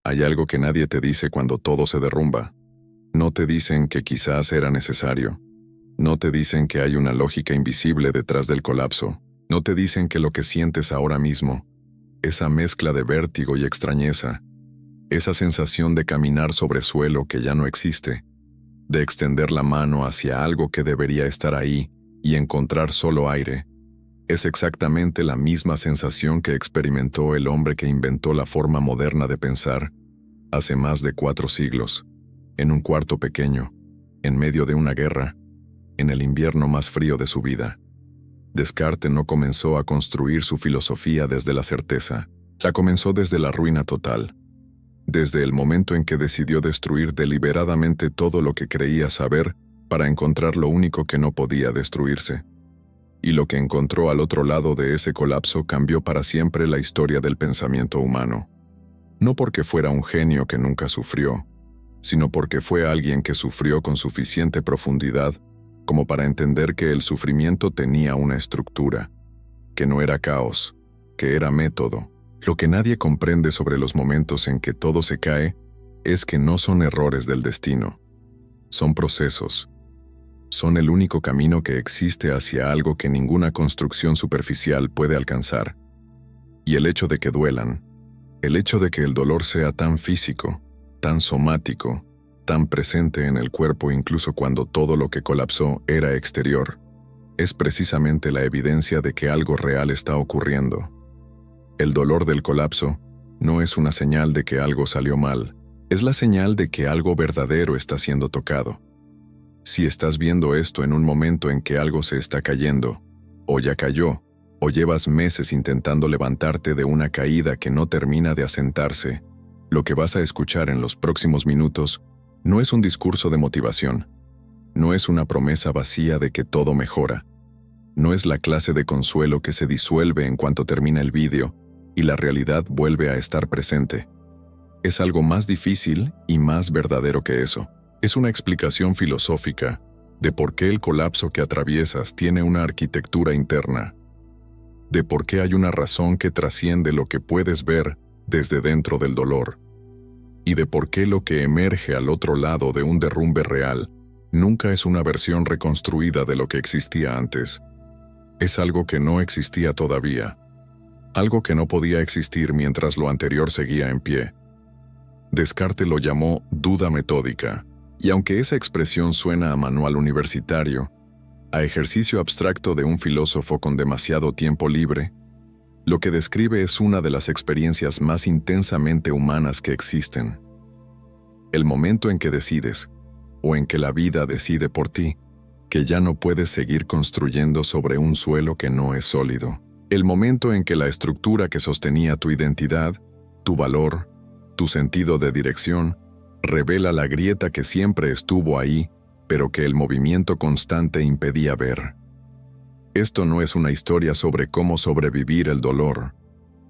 Hay algo que nadie te dice cuando todo se derrumba. No te dicen que quizás era necesario. No te dicen que hay una lógica invisible detrás del colapso. No te dicen que lo que sientes ahora mismo, esa mezcla de vértigo y extrañeza, esa sensación de caminar sobre suelo que ya no existe, de extender la mano hacia algo que debería estar ahí y encontrar solo aire, es exactamente la misma sensación que experimentó el hombre que inventó la forma moderna de pensar hace más de 4 siglos, en un cuarto pequeño, en medio de una guerra, en el invierno más frío de su vida. Descartes no comenzó a construir su filosofía desde la certeza, la comenzó desde la ruina total, desde el momento en que decidió destruir deliberadamente todo lo que creía saber para encontrar lo único que no podía destruirse. Y lo que encontró al otro lado de ese colapso cambió para siempre la historia del pensamiento humano. No porque fuera un genio que nunca sufrió, sino porque fue alguien que sufrió con suficiente profundidad como para entender que el sufrimiento tenía una estructura, que no era caos, que era método. Lo que nadie comprende sobre los momentos en que todo se cae es que no son errores del destino, son procesos. Son el único camino que existe hacia algo que ninguna construcción superficial puede alcanzar. Y el hecho de que duelan, el hecho de que el dolor sea tan físico, tan somático, tan presente en el cuerpo incluso cuando todo lo que colapsó era exterior, es precisamente la evidencia de que algo real está ocurriendo. El dolor del colapso no es una señal de que algo salió mal, es la señal de que algo verdadero está siendo tocado. Si estás viendo esto en un momento en que algo se está cayendo, o ya cayó, o llevas meses intentando levantarte de una caída que no termina de asentarse, lo que vas a escuchar en los próximos minutos no es un discurso de motivación, no es una promesa vacía de que todo mejora, no es la clase de consuelo que se disuelve en cuanto termina el vídeo y la realidad vuelve a estar presente. Es algo más difícil y más verdadero que eso. Es una explicación filosófica de por qué el colapso que atraviesas tiene una arquitectura interna, de por qué hay una razón que trasciende lo que puedes ver desde dentro del dolor, y de por qué lo que emerge al otro lado de un derrumbe real nunca es una versión reconstruida de lo que existía antes. Es algo que no existía todavía, algo que no podía existir mientras lo anterior seguía en pie. Descartes lo llamó duda metódica, y aunque esa expresión suena a manual universitario, a ejercicio abstracto de un filósofo con demasiado tiempo libre, lo que describe es una de las experiencias más intensamente humanas que existen. El momento en que decides, o en que la vida decide por ti, que ya no puedes seguir construyendo sobre un suelo que no es sólido. El momento en que la estructura que sostenía tu identidad, tu valor, tu sentido de dirección, revela la grieta que siempre estuvo ahí, pero que el movimiento constante impedía ver. Esto no es una historia sobre cómo sobrevivir el dolor.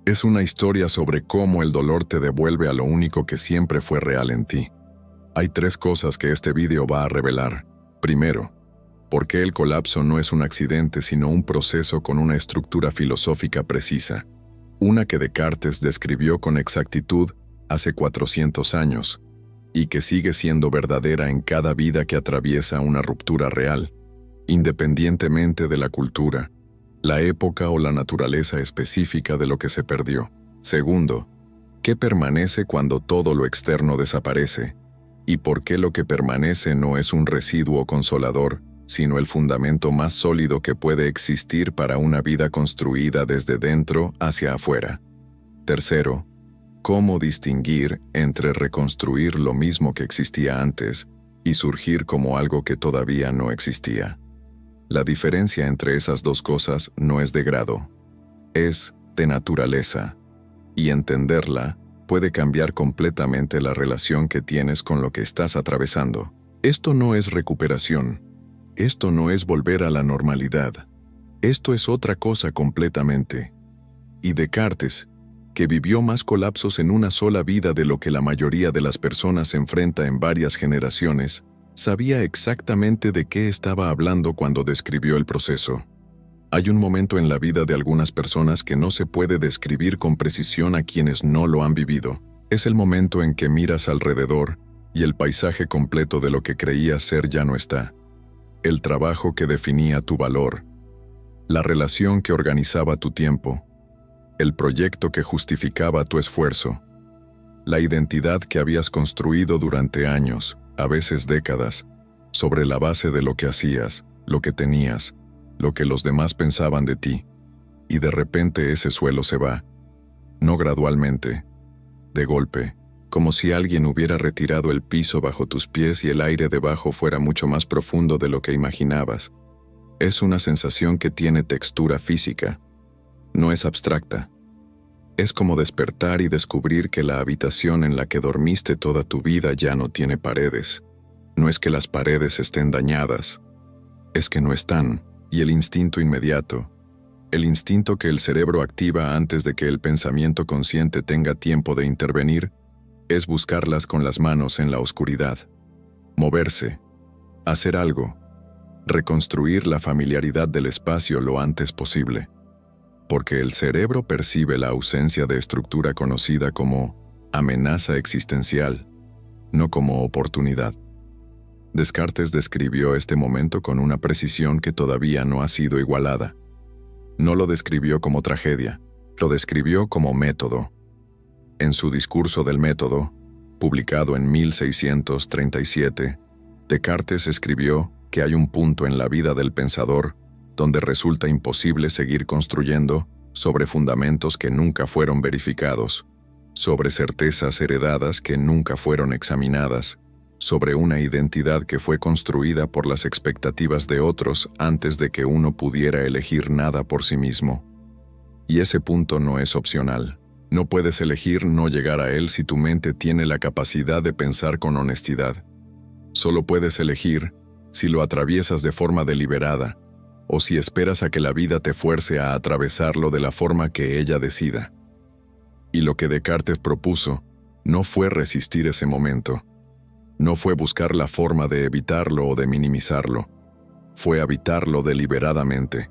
Es una historia sobre cómo el dolor te devuelve a lo único que siempre fue real en ti. Hay 3 cosas que este vídeo va a revelar. Primero, por qué el colapso no es un accidente sino un proceso con una estructura filosófica precisa, una que Descartes describió con exactitud hace 400 años, y que sigue siendo verdadera en cada vida que atraviesa una ruptura real, independientemente de la cultura, la época o la naturaleza específica de lo que se perdió. Segundo, ¿qué permanece cuando todo lo externo desaparece? ¿Y por qué lo que permanece no es un residuo consolador, sino el fundamento más sólido que puede existir para una vida construida desde dentro hacia afuera? Tercero, ¿cómo distinguir entre reconstruir lo mismo que existía antes y surgir como algo que todavía no existía? La diferencia entre esas 2 cosas no es de grado, es de naturaleza, y entenderla puede cambiar completamente la relación que tienes con lo que estás atravesando. Esto no es recuperación, esto no es volver a la normalidad, esto es otra cosa completamente. Y Descartes, que vivió más colapsos en una sola vida de lo que la mayoría de las personas enfrenta en varias generaciones, sabía exactamente de qué estaba hablando cuando describió el proceso. Hay un momento en la vida de algunas personas que no se puede describir con precisión a quienes no lo han vivido. Es el momento en que miras alrededor y el paisaje completo de lo que creías ser ya no está. El trabajo que definía tu valor, la relación que organizaba tu tiempo, el proyecto que justificaba tu esfuerzo, la identidad que habías construido durante años, a veces décadas, sobre la base de lo que hacías, lo que tenías, lo que los demás pensaban de ti. Y de repente ese suelo se va, no gradualmente, de golpe, como si alguien hubiera retirado el piso bajo tus pies y el aire debajo fuera mucho más profundo de lo que imaginabas. Es una sensación que tiene textura física, no es abstracta. Es como despertar y descubrir que la habitación en la que dormiste toda tu vida ya no tiene paredes. No es que las paredes estén dañadas, es que no están, y el instinto inmediato, el instinto que el cerebro activa antes de que el pensamiento consciente tenga tiempo de intervenir, es buscarlas con las manos en la oscuridad. Moverse, hacer algo, reconstruir la familiaridad del espacio lo antes posible. Porque el cerebro percibe la ausencia de estructura conocida como amenaza existencial, no como oportunidad. Descartes describió este momento con una precisión que todavía no ha sido igualada. No lo describió como tragedia, lo describió como método. En su discurso del método, publicado en 1637, Descartes escribió que hay un punto en la vida del pensador donde resulta imposible seguir construyendo sobre fundamentos que nunca fueron verificados, sobre certezas heredadas que nunca fueron examinadas, sobre una identidad que fue construida por las expectativas de otros antes de que uno pudiera elegir nada por sí mismo. Y ese punto no es opcional. No puedes elegir no llegar a él si tu mente tiene la capacidad de pensar con honestidad. Solo puedes elegir si lo atraviesas de forma deliberada, o si esperas a que la vida te fuerce a atravesarlo de la forma que ella decida. Y lo que Descartes propuso no fue resistir ese momento, no fue buscar la forma de evitarlo o de minimizarlo, fue habitarlo deliberadamente.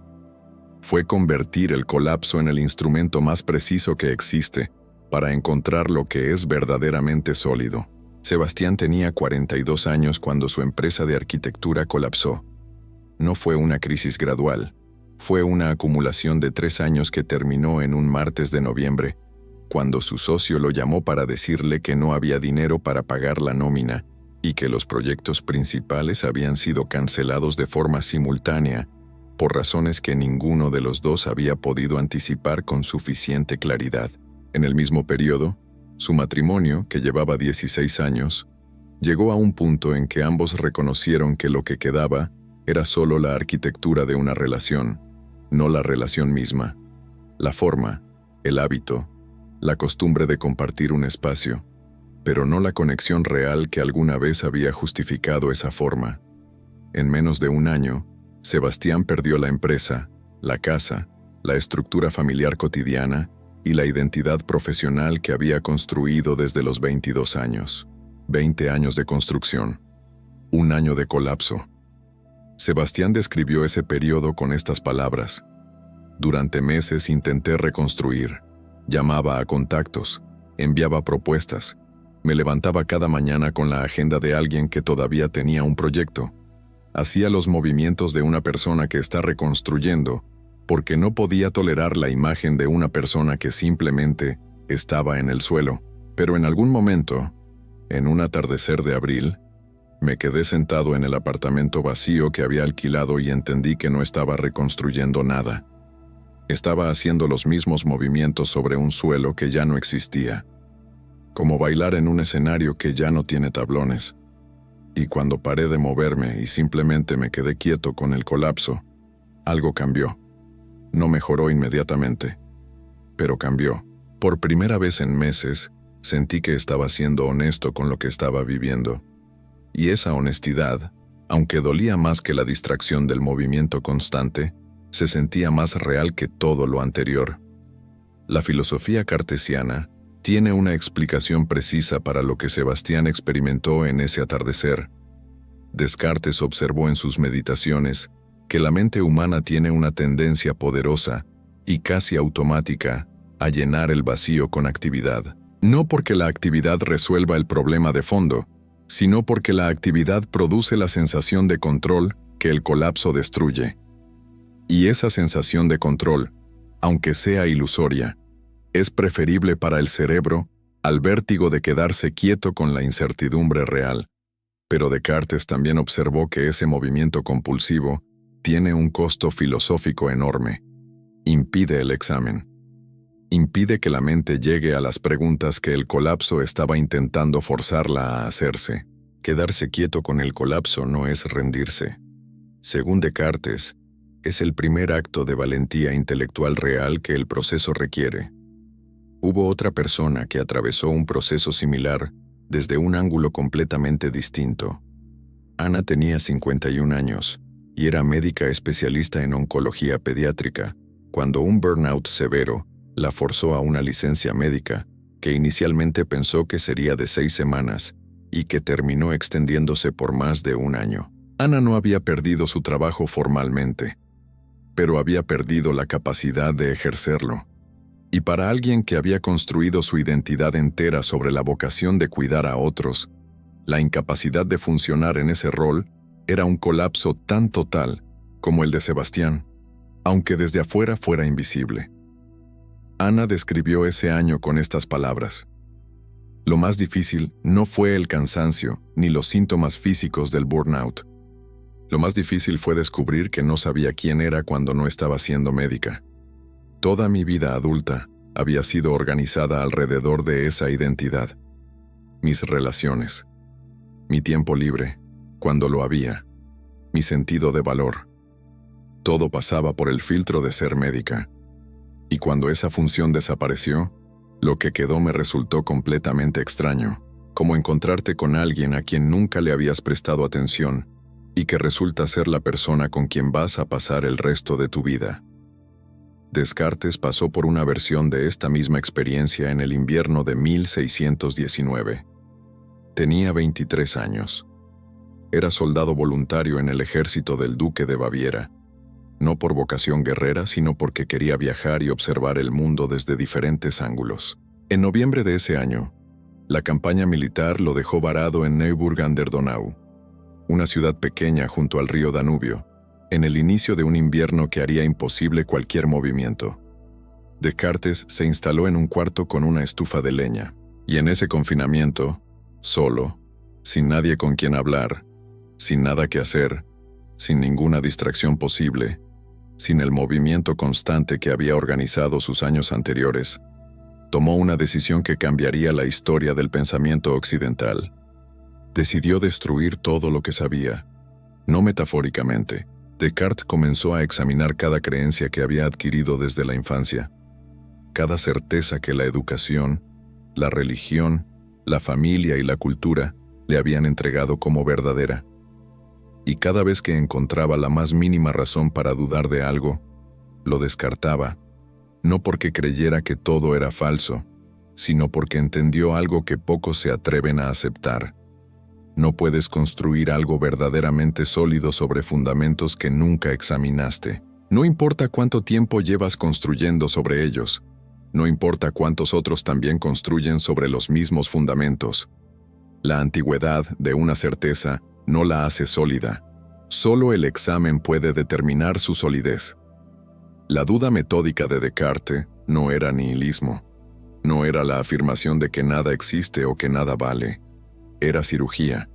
Fue convertir el colapso en el instrumento más preciso que existe para encontrar lo que es verdaderamente sólido. Sebastián tenía 42 años cuando su empresa de arquitectura colapsó. No fue una crisis gradual, fue una acumulación de 3 años que terminó en un martes de noviembre, cuando su socio lo llamó para decirle que no había dinero para pagar la nómina y que los proyectos principales habían sido cancelados de forma simultánea, por razones que ninguno de los dos había podido anticipar con suficiente claridad. En el mismo periodo, su matrimonio, que llevaba 16 años, llegó a un punto en que ambos reconocieron que lo que quedaba era solo la arquitectura de una relación, no la relación misma, la forma, el hábito, la costumbre de compartir un espacio, pero no la conexión real que alguna vez había justificado esa forma. En menos de un año, Sebastián perdió la empresa, la casa, la estructura familiar cotidiana y la identidad profesional que había construido desde los 22 años. 20 años de construcción. Un año de colapso. Sebastián describió ese periodo con estas palabras. Durante meses intenté reconstruir. Llamaba a contactos, enviaba propuestas, me levantaba cada mañana con la agenda de alguien que todavía tenía un proyecto. Hacía los movimientos de una persona que está reconstruyendo, porque no podía tolerar la imagen de una persona que simplemente estaba en el suelo. Pero en algún momento, en un atardecer de abril, me quedé sentado en el apartamento vacío que había alquilado y entendí que no estaba reconstruyendo nada. Estaba haciendo los mismos movimientos sobre un suelo que ya no existía, como bailar en un escenario que ya no tiene tablones. Y cuando paré de moverme y simplemente me quedé quieto con el colapso, algo cambió. No mejoró inmediatamente, pero cambió. Por primera vez en meses, sentí que estaba siendo honesto con lo que estaba viviendo. Y esa honestidad, aunque dolía más que la distracción del movimiento constante, se sentía más real que todo lo anterior. La filosofía cartesiana tiene una explicación precisa para lo que Sebastián experimentó en ese atardecer. Descartes observó en sus meditaciones que la mente humana tiene una tendencia poderosa y casi automática a llenar el vacío con actividad. No porque la actividad resuelva el problema de fondo, sino porque la actividad produce la sensación de control que el colapso destruye. Y esa sensación de control, aunque sea ilusoria, es preferible para el cerebro al vértigo de quedarse quieto con la incertidumbre real. Pero Descartes también observó que ese movimiento compulsivo tiene un costo filosófico enorme. Impide el examen. Impide que la mente llegue a las preguntas que el colapso estaba intentando forzarla a hacerse. Quedarse quieto con el colapso no es rendirse. Según Descartes, es el primer acto de valentía intelectual real que el proceso requiere. Hubo otra persona que atravesó un proceso similar desde un ángulo completamente distinto. Ana tenía 51 años y era médica especialista en oncología pediátrica, cuando un burnout severo la forzó a una licencia médica que inicialmente pensó que sería de 6 semanas y que terminó extendiéndose por más de un año. Ana no había perdido su trabajo formalmente, pero había perdido la capacidad de ejercerlo. Y para alguien que había construido su identidad entera sobre la vocación de cuidar a otros, la incapacidad de funcionar en ese rol era un colapso tan total como el de Sebastián, aunque desde afuera fuera invisible. Ana describió ese año con estas palabras: lo más difícil no fue el cansancio ni los síntomas físicos del burnout. Lo más difícil fue descubrir que no sabía quién era cuando no estaba siendo médica. Toda mi vida adulta había sido organizada alrededor de esa identidad. Mis relaciones, mi tiempo libre, cuando lo había, mi sentido de valor. Todo pasaba por el filtro de ser médica. Y cuando esa función desapareció, lo que quedó me resultó completamente extraño, como encontrarte con alguien a quien nunca le habías prestado atención y que resulta ser la persona con quien vas a pasar el resto de tu vida. Descartes pasó por una versión de esta misma experiencia en el invierno de 1619. Tenía 23 años. Era soldado voluntario en el ejército del duque de Baviera, no por vocación guerrera, sino porque quería viajar y observar el mundo desde diferentes ángulos. En noviembre de ese año, la campaña militar lo dejó varado en Neuburg an der Donau, una ciudad pequeña junto al río Danubio, en el inicio de un invierno que haría imposible cualquier movimiento. Descartes se instaló en un cuarto con una estufa de leña, y en ese confinamiento, solo, sin nadie con quien hablar, sin nada que hacer, sin ninguna distracción posible, sin el movimiento constante que había organizado sus años anteriores, tomó una decisión que cambiaría la historia del pensamiento occidental. Decidió destruir todo lo que sabía. No metafóricamente, Descartes comenzó a examinar cada creencia que había adquirido desde la infancia, cada certeza que la educación, la religión, la familia y la cultura le habían entregado como verdadera. Y cada vez que encontraba la más mínima razón para dudar de algo, lo descartaba, no porque creyera que todo era falso, sino porque entendió algo que pocos se atreven a aceptar. No puedes construir algo verdaderamente sólido sobre fundamentos que nunca examinaste. No importa cuánto tiempo llevas construyendo sobre ellos, no importa cuántos otros también construyen sobre los mismos fundamentos. La antigüedad de una certeza no la hace sólida. Solo el examen puede determinar su solidez. La duda metódica de Descartes no era nihilismo. No era la afirmación de que nada existe o que nada vale. Era cirugía.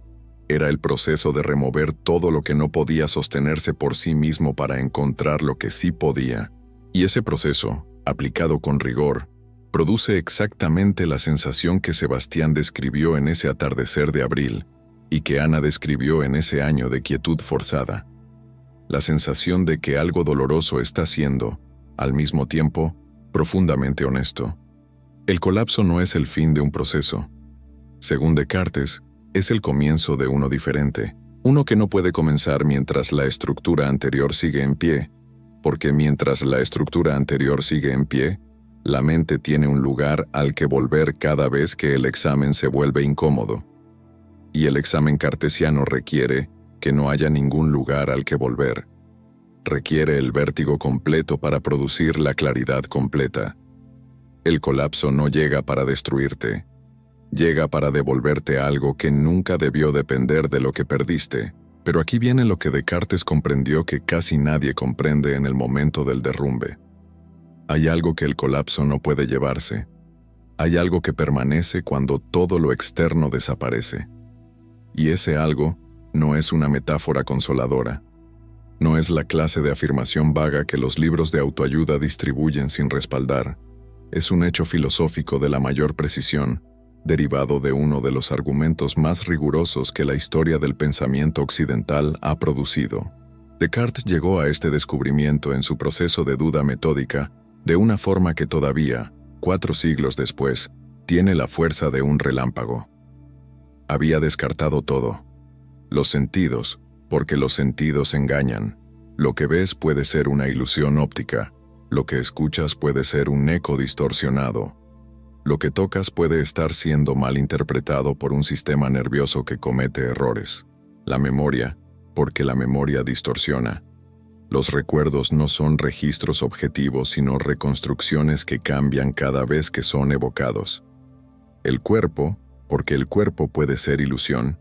Era el proceso de remover todo lo que no podía sostenerse por sí mismo para encontrar lo que sí podía. Y ese proceso, aplicado con rigor, produce exactamente la sensación que Sebastián describió en ese atardecer de abril y que Ana describió en ese año de quietud forzada. La sensación de que algo doloroso está siendo, al mismo tiempo, profundamente honesto. El colapso no es el fin de un proceso. Según Descartes, es el comienzo de uno diferente, uno que no puede comenzar mientras la estructura anterior sigue en pie, porque mientras la estructura anterior sigue en pie, la mente tiene un lugar al que volver cada vez que el examen se vuelve incómodo. Y el examen cartesiano requiere que no haya ningún lugar al que volver. Requiere el vértigo completo para producir la claridad completa. El colapso no llega para destruirte. Llega para devolverte algo que nunca debió depender de lo que perdiste. Pero aquí viene lo que Descartes comprendió que casi nadie comprende en el momento del derrumbe. Hay algo que el colapso no puede llevarse. Hay algo que permanece cuando todo lo externo desaparece. Y ese algo no es una metáfora consoladora. No es la clase de afirmación vaga que los libros de autoayuda distribuyen sin respaldar. Es un hecho filosófico de la mayor precisión, derivado de uno de los argumentos más rigurosos que la historia del pensamiento occidental ha producido. Descartes llegó a este descubrimiento en su proceso de duda metódica de una forma que todavía, 4 siglos después, tiene la fuerza de un relámpago. Había descartado todo. Los sentidos, porque los sentidos engañan. Lo que ves puede ser una ilusión óptica, lo que escuchas puede ser un eco distorsionado. Lo que tocas puede estar siendo mal interpretado por un sistema nervioso que comete errores. La memoria, porque la memoria distorsiona. Los recuerdos no son registros objetivos, sino reconstrucciones que cambian cada vez que son evocados. El cuerpo, porque el cuerpo puede ser ilusión.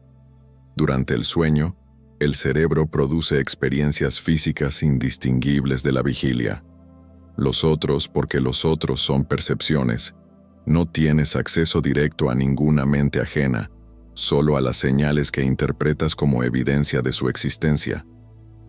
Durante el sueño, el cerebro produce experiencias físicas indistinguibles de la vigilia. Los otros, porque los otros son percepciones. No tienes acceso directo a ninguna mente ajena, solo a las señales que interpretas como evidencia de su existencia.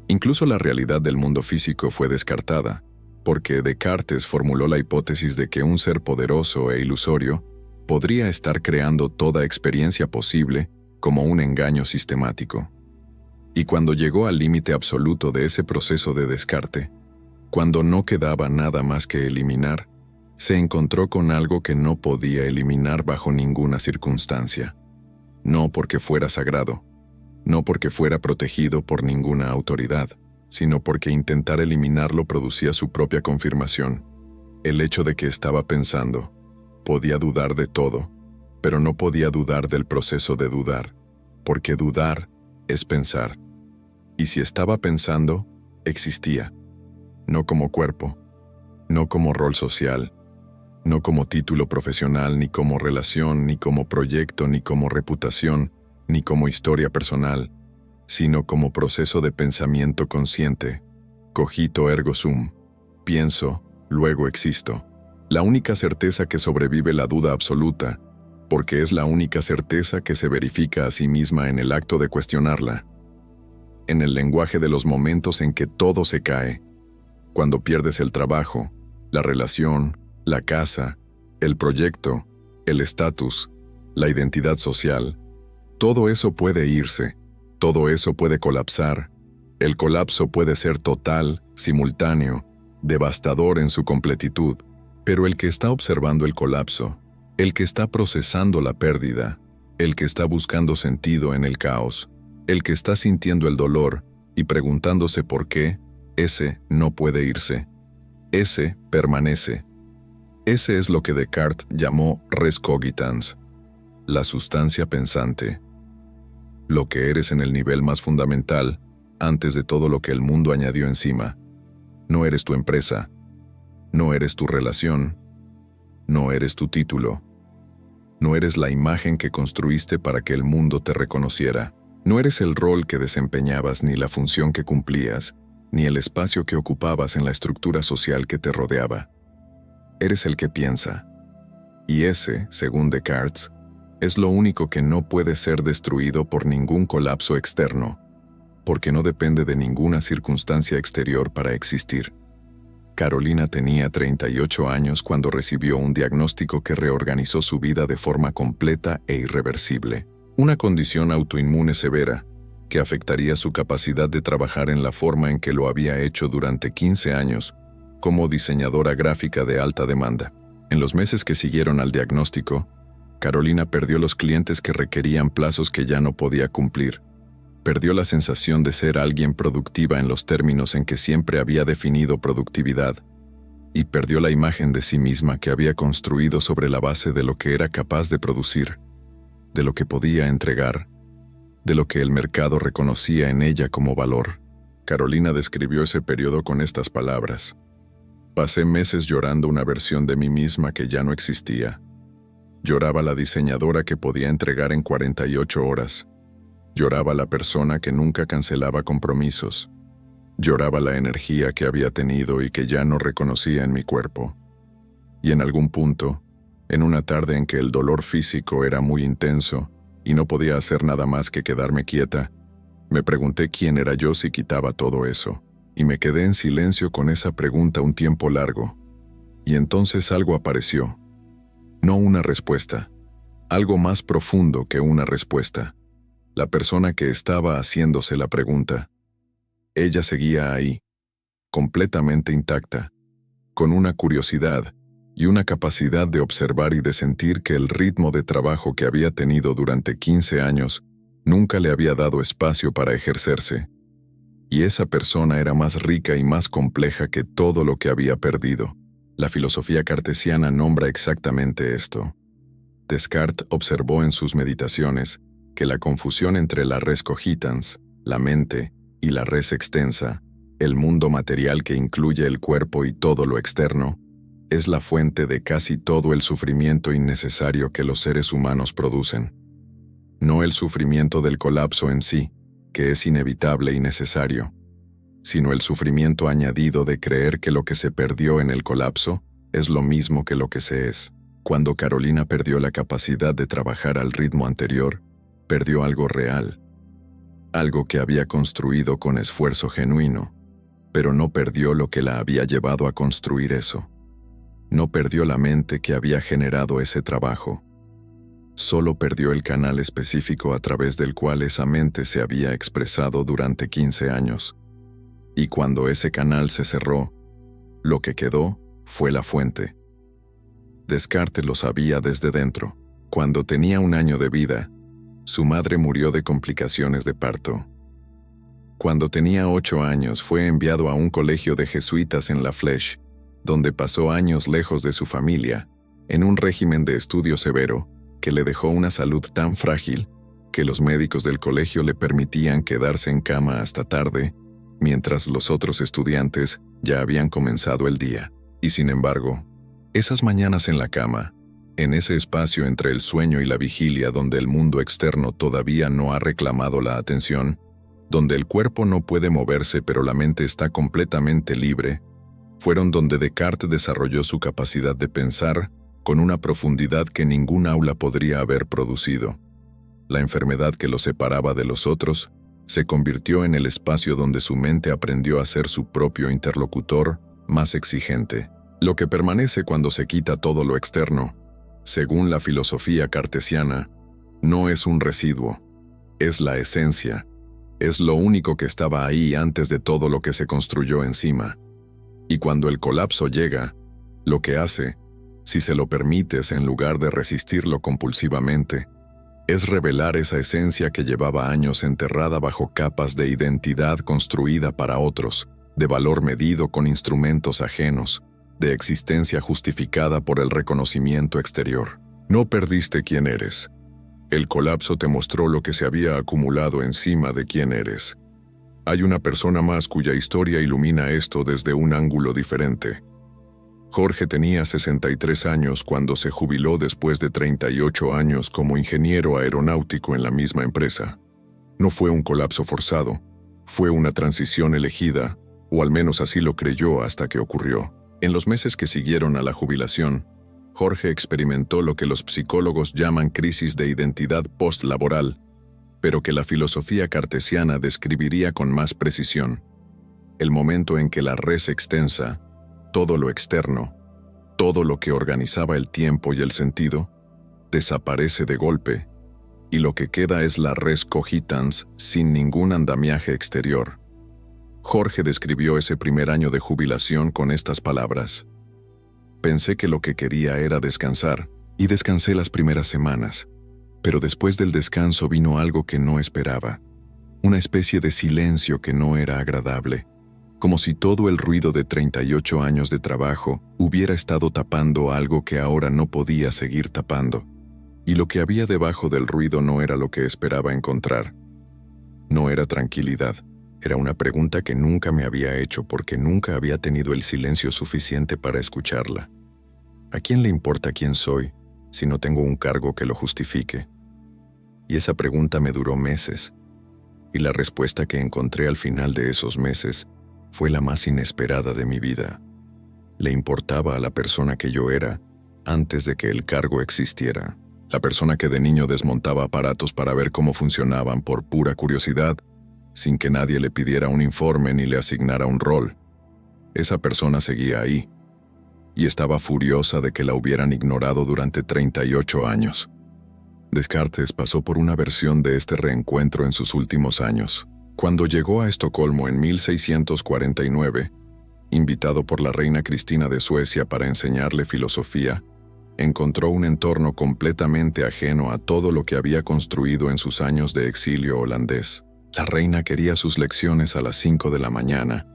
Incluso la realidad del mundo físico fue descartada, porque Descartes formuló la hipótesis de que un ser poderoso e ilusorio podría estar creando toda experiencia posible como un engaño sistemático. Y cuando llegó al límite absoluto de ese proceso de descarte, cuando no quedaba nada más que eliminar, se encontró con algo que no podía eliminar bajo ninguna circunstancia. No porque fuera sagrado, no porque fuera protegido por ninguna autoridad, sino porque intentar eliminarlo producía su propia confirmación. El hecho de que estaba pensando. Podía dudar de todo, pero no podía dudar del proceso de dudar, porque dudar es pensar. Y si estaba pensando, existía. No como cuerpo, no como rol social, no como título profesional, ni como relación, ni como proyecto, ni como reputación, ni como historia personal, sino como proceso de pensamiento consciente. Cogito ergo sum. Pienso, luego existo. La única certeza que sobrevive la duda absoluta, porque es la única certeza que se verifica a sí misma en el acto de cuestionarla. En el lenguaje de los momentos en que todo se cae, cuando pierdes el trabajo, la relación, la casa, el proyecto, el estatus, la identidad social, todo eso puede irse, todo eso puede colapsar. El colapso puede ser total, simultáneo, devastador en su completitud, pero el que está observando el colapso, el que está procesando la pérdida, el que está buscando sentido en el caos, el que está sintiendo el dolor y preguntándose por qué, ese no puede irse. Ese permanece. Ese es lo que Descartes llamó res cogitans, la sustancia pensante. Lo que eres en el nivel más fundamental, antes de todo lo que el mundo añadió encima. No eres tu empresa, no eres tu relación, no eres tu título, no eres la imagen que construiste para que el mundo te reconociera, no eres el rol que desempeñabas ni la función que cumplías, ni el espacio que ocupabas en la estructura social que te rodeaba. Eres el que piensa. Y ese, según Descartes, es lo único que no puede ser destruido por ningún colapso externo, porque no depende de ninguna circunstancia exterior para existir. Carolina tenía 38 años cuando recibió un diagnóstico que reorganizó su vida de forma completa e irreversible. Una condición autoinmune severa, que afectaría su capacidad de trabajar en la forma en que lo había hecho durante 15 años, como diseñadora gráfica de alta demanda. En los meses que siguieron al diagnóstico, Carolina perdió los clientes que requerían plazos que ya no podía cumplir. Perdió la sensación de ser alguien productiva en los términos en que siempre había definido productividad, y perdió la imagen de sí misma que había construido sobre la base de lo que era capaz de producir, de lo que podía entregar, de lo que el mercado reconocía en ella como valor. Carolina describió ese periodo con estas palabras. Pasé meses llorando una versión de mí misma que ya no existía. Lloraba la diseñadora que podía entregar en 48 horas. Lloraba la persona que nunca cancelaba compromisos. Lloraba la energía que había tenido y que ya no reconocía en mi cuerpo. Y en algún punto, en una tarde en que el dolor físico era muy intenso y no podía hacer nada más que quedarme quieta, me pregunté quién era yo si quitaba todo eso, y me quedé en silencio con esa pregunta un tiempo largo. Y entonces algo apareció. No una respuesta, algo más profundo que una respuesta. La persona que estaba haciéndose la pregunta. Ella seguía ahí, completamente intacta, con una curiosidad y una capacidad de observar y de sentir que el ritmo de trabajo que había tenido durante 15 años nunca le había dado espacio para ejercerse. Y esa persona era más rica y más compleja que todo lo que había perdido. La filosofía cartesiana nombra exactamente esto. Descartes observó en sus meditaciones que la confusión entre la res cogitans, la mente, y la res extensa, el mundo material que incluye el cuerpo y todo lo externo, es la fuente de casi todo el sufrimiento innecesario que los seres humanos producen. No el sufrimiento del colapso en sí, que es inevitable y necesario, sino el sufrimiento añadido de creer que lo que se perdió en el colapso es lo mismo que lo que se es. Cuando Carolina perdió la capacidad de trabajar al ritmo anterior, perdió algo real, algo que había construido con esfuerzo genuino, pero no perdió lo que la había llevado a construir eso. No perdió la mente que había generado ese trabajo. Solo perdió el canal específico a través del cual esa mente se había expresado durante 15 años. Y cuando ese canal se cerró, lo que quedó fue la fuente. Descartes lo sabía desde dentro. Cuando tenía 1 año de vida, su madre murió de complicaciones de parto. Cuando tenía 8 años fue enviado a un colegio de jesuitas en La Flèche, donde pasó años lejos de su familia, en un régimen de estudio severo, que le dejó una salud tan frágil que los médicos del colegio le permitían quedarse en cama hasta tarde, mientras los otros estudiantes ya habían comenzado el día. Y sin embargo, esas mañanas en la cama, en ese espacio entre el sueño y la vigilia donde el mundo externo todavía no ha reclamado la atención, donde el cuerpo no puede moverse pero la mente está completamente libre, fueron donde Descartes desarrolló su capacidad de pensar con una profundidad que ningún aula podría haber producido. La enfermedad que lo separaba de los otros se convirtió en el espacio donde su mente aprendió a ser su propio interlocutor más exigente. Lo que permanece cuando se quita todo lo externo, según la filosofía cartesiana, no es un residuo, es la esencia, es lo único que estaba ahí antes de todo lo que se construyó encima. Y cuando el colapso llega, lo que hace, si se lo permites en lugar de resistirlo compulsivamente, es revelar esa esencia que llevaba años enterrada bajo capas de identidad construida para otros, de valor medido con instrumentos ajenos, de existencia justificada por el reconocimiento exterior. No perdiste quién eres. El colapso te mostró lo que se había acumulado encima de quién eres. Hay una persona más cuya historia ilumina esto desde un ángulo diferente. Jorge tenía 63 años cuando se jubiló después de 38 años como ingeniero aeronáutico en la misma empresa. No fue un colapso forzado, fue una transición elegida, o al menos así lo creyó hasta que ocurrió. En los meses que siguieron a la jubilación, Jorge experimentó lo que los psicólogos llaman crisis de identidad postlaboral, pero que la filosofía cartesiana describiría con más precisión. El momento en que la res extensa, todo lo externo, todo lo que organizaba el tiempo y el sentido, desaparece de golpe, y lo que queda es la res cogitans sin ningún andamiaje exterior. Jorge describió ese primer año de jubilación con estas palabras. Pensé que lo que quería era descansar, y descansé las primeras semanas, pero después del descanso vino algo que no esperaba, una especie de silencio que no era agradable, como si todo el ruido de 38 años de trabajo hubiera estado tapando algo que ahora no podía seguir tapando. Y lo que había debajo del ruido no era lo que esperaba encontrar. No era tranquilidad, Era una pregunta que nunca me había hecho porque nunca había tenido el silencio suficiente para escucharla. ¿A quién le importa quién soy si no tengo un cargo que lo justifique? Y esa pregunta me duró meses, y la respuesta que encontré al final de esos meses fue la más inesperada de mi vida. Le importaba a la persona que yo era antes de que el cargo existiera. La persona que de niño desmontaba aparatos para ver cómo funcionaban por pura curiosidad, sin que nadie le pidiera un informe ni le asignara un rol. Esa persona seguía ahí, y estaba furiosa de que la hubieran ignorado durante 38 años. Descartes pasó por una versión de este reencuentro en sus últimos años. Cuando llegó a Estocolmo en 1649, invitado por la reina Cristina de Suecia para enseñarle filosofía, encontró un entorno completamente ajeno a todo lo que había construido en sus años de exilio holandés. La reina quería sus lecciones a las 5 de la mañana,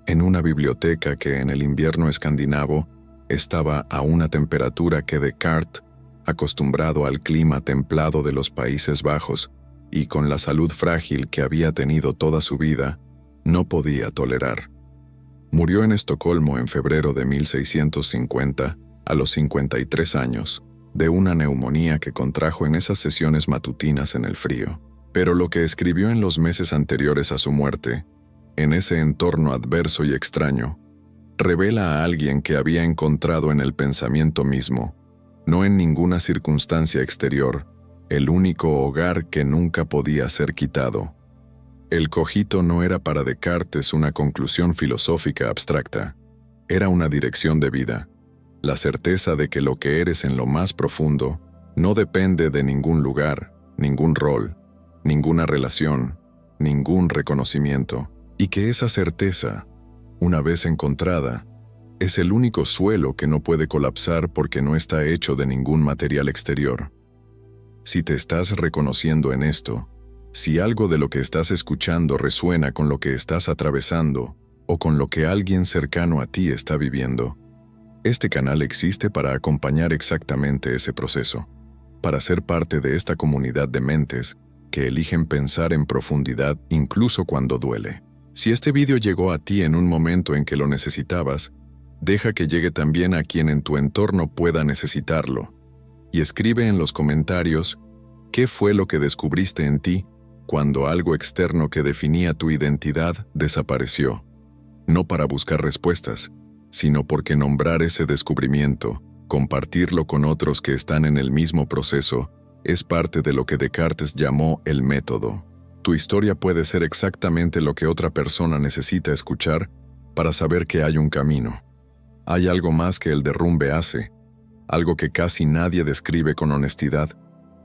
en una biblioteca que en el invierno escandinavo estaba a una temperatura que Descartes, acostumbrado al clima templado de los Países Bajos y con la salud frágil que había tenido toda su vida, no podía tolerar. Murió en Estocolmo en febrero de 1650, a los 53 años, de una neumonía que contrajo en esas sesiones matutinas en el frío. Pero lo que escribió en los meses anteriores a su muerte, en ese entorno adverso y extraño, revela a alguien que había encontrado en el pensamiento mismo, no en ninguna circunstancia exterior, el único hogar que nunca podía ser quitado. El cogito no era para Descartes una conclusión filosófica abstracta, era una dirección de vida, la certeza de que lo que eres en lo más profundo no depende de ningún lugar, ningún rol, ninguna relación, ningún reconocimiento, y que esa certeza, una vez encontrada, es el único suelo que no puede colapsar porque no está hecho de ningún material exterior. Si te estás reconociendo en esto, si algo de lo que estás escuchando resuena con lo que estás atravesando o con lo que alguien cercano a ti está viviendo, este canal existe para acompañar exactamente ese proceso, para ser parte de esta comunidad de mentes que eligen pensar en profundidad incluso cuando duele. Si este vídeo llegó a ti en un momento en que lo necesitabas, deja que llegue también a quien en tu entorno pueda necesitarlo, y escribe en los comentarios qué fue lo que descubriste en ti cuando algo externo que definía tu identidad desapareció, no para buscar respuestas, sino porque nombrar ese descubrimiento, compartirlo con otros que están en el mismo proceso, es parte de lo que Descartes llamó el método. Tu historia puede ser exactamente lo que otra persona necesita escuchar para saber que hay un camino. Hay algo más que el derrumbe hace, algo que casi nadie describe con honestidad,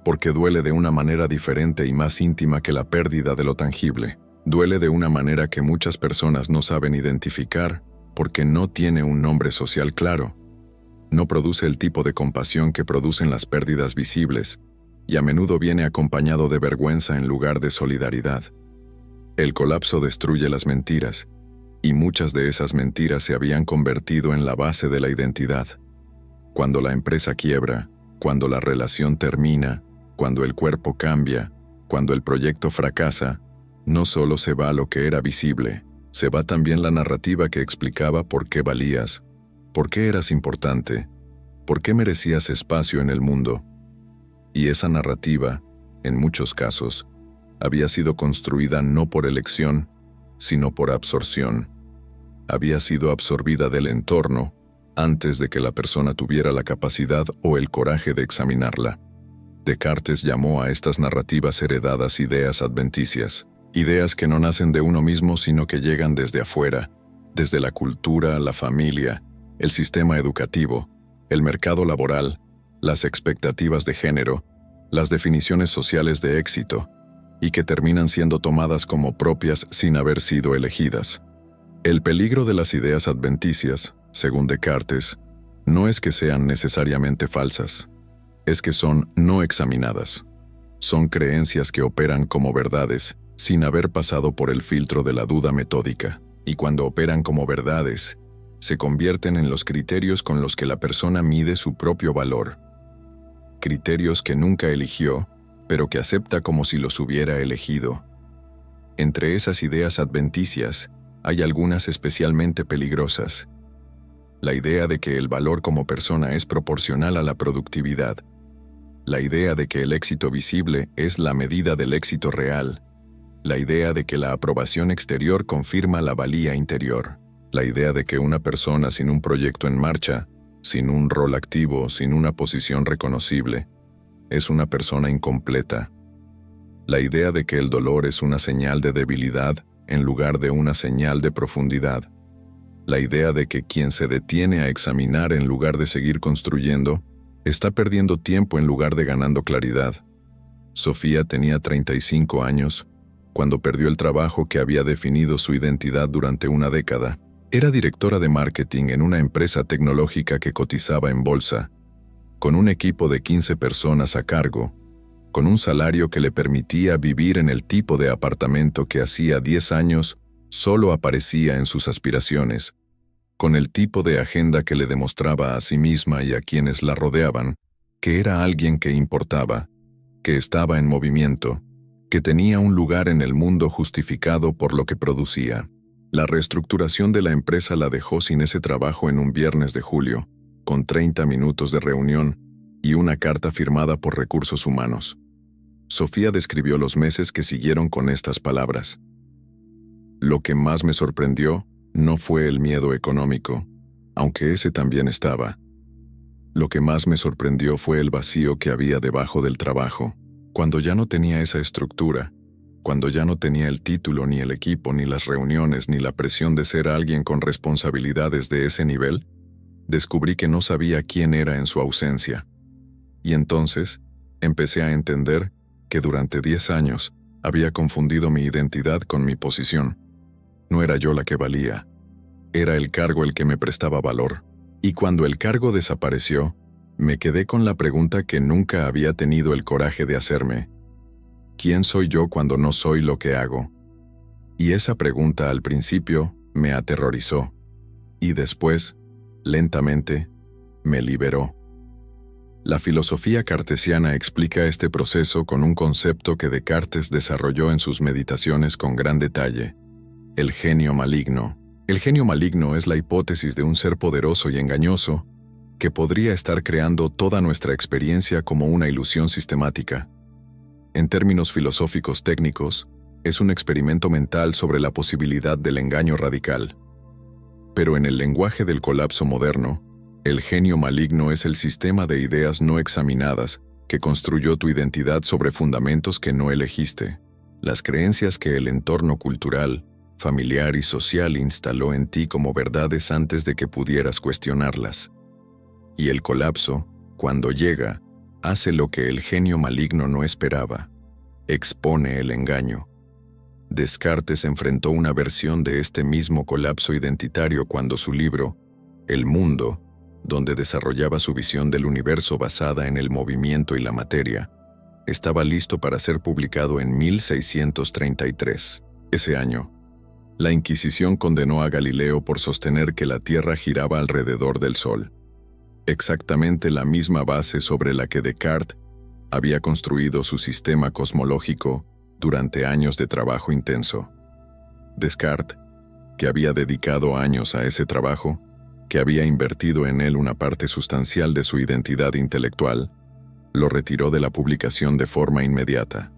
porque duele de una manera diferente y más íntima que la pérdida de lo tangible. Duele de una manera que muchas personas no saben identificar, porque no tiene un nombre social claro. No produce el tipo de compasión que producen las pérdidas visibles, y a menudo viene acompañado de vergüenza en lugar de solidaridad. El colapso destruye las mentiras, y muchas de esas mentiras se habían convertido en la base de la identidad. Cuando la empresa quiebra, cuando la relación termina, cuando el cuerpo cambia, cuando el proyecto fracasa, no solo se va lo que era visible, se va también la narrativa que explicaba por qué valías, por qué eras importante, por qué merecías espacio en el mundo. Y esa narrativa, en muchos casos, había sido construida no por elección, sino por absorción. Había sido absorbida del entorno antes de que la persona tuviera la capacidad o el coraje de examinarla. Descartes llamó a estas narrativas heredadas ideas adventicias, ideas que no nacen de uno mismo sino que llegan desde afuera, desde la cultura, la familia, el sistema educativo, el mercado laboral, las expectativas de género, las definiciones sociales de éxito, y que terminan siendo tomadas como propias sin haber sido elegidas. El peligro de las ideas adventicias, según Descartes, no es que sean necesariamente falsas, es que son no examinadas. Son creencias que operan como verdades sin haber pasado por el filtro de la duda metódica, y cuando operan como verdades, se convierten en los criterios con los que la persona mide su propio valor. Criterios que nunca eligió, pero que acepta como si los hubiera elegido. Entre esas ideas adventicias, hay algunas especialmente peligrosas. La idea de que el valor como persona es proporcional a la productividad. La idea de que el éxito visible es la medida del éxito real. La idea de que la aprobación exterior confirma la valía interior. La idea de que una persona sin un proyecto en marcha, sin un rol activo, sin una posición reconocible, es una persona incompleta. La idea de que el dolor es una señal de debilidad en lugar de una señal de profundidad. La idea de que quien se detiene a examinar en lugar de seguir construyendo, está perdiendo tiempo en lugar de ganando claridad. Sofía tenía 35 años cuando perdió el trabajo que había definido su identidad durante una década. Era directora de marketing en una empresa tecnológica que cotizaba en bolsa, con un equipo de 15 personas a cargo, con un salario que le permitía vivir en el tipo de apartamento que hacía 10 años solo aparecía en sus aspiraciones, con el tipo de agenda que le demostraba a sí misma y a quienes la rodeaban que era alguien que importaba, que estaba en movimiento, que tenía un lugar en el mundo justificado por lo que producía. La reestructuración de la empresa la dejó sin ese trabajo en un viernes de julio, con 30 minutos de reunión y una carta firmada por Recursos Humanos. Sofía describió los meses que siguieron con estas palabras. Lo que más me sorprendió no fue el miedo económico, aunque ese también estaba. Lo que más me sorprendió fue el vacío que había debajo del trabajo, cuando ya no tenía esa estructura, cuando ya no tenía el título, ni el equipo, ni las reuniones, ni la presión de ser alguien con responsabilidades de ese nivel. Descubrí que no sabía quién era en su ausencia. Y entonces, empecé a entender que durante 10 años había confundido mi identidad con mi posición. No era yo la que valía. Era el cargo el que me prestaba valor. Y cuando el cargo desapareció, me quedé con la pregunta que nunca había tenido el coraje de hacerme. ¿Quién soy yo cuando no soy lo que hago? Y esa pregunta al principio me aterrorizó. Y después, lentamente, me liberó. La filosofía cartesiana explica este proceso con un concepto que Descartes desarrolló en sus meditaciones con gran detalle: el genio maligno. El genio maligno es la hipótesis de un ser poderoso y engañoso que podría estar creando toda nuestra experiencia como una ilusión sistemática. En términos filosóficos técnicos, es un experimento mental sobre la posibilidad del engaño radical. Pero en el lenguaje del colapso moderno, el genio maligno es el sistema de ideas no examinadas que construyó tu identidad sobre fundamentos que no elegiste, las creencias que el entorno cultural, familiar y social instaló en ti como verdades antes de que pudieras cuestionarlas. Y el colapso, cuando llega, hace lo que el genio maligno no esperaba: expone el engaño. Descartes enfrentó una versión de este mismo colapso identitario cuando su libro, El Mundo, donde desarrollaba su visión del universo basada en el movimiento y la materia, estaba listo para ser publicado en 1633. Ese año, la Inquisición condenó a Galileo por sostener que la Tierra giraba alrededor del Sol. Exactamente la misma base sobre la que Descartes había construido su sistema cosmológico durante años de trabajo intenso. Descartes, que había dedicado años a ese trabajo, que había invertido en él una parte sustancial de su identidad intelectual, lo retiró de la publicación de forma inmediata.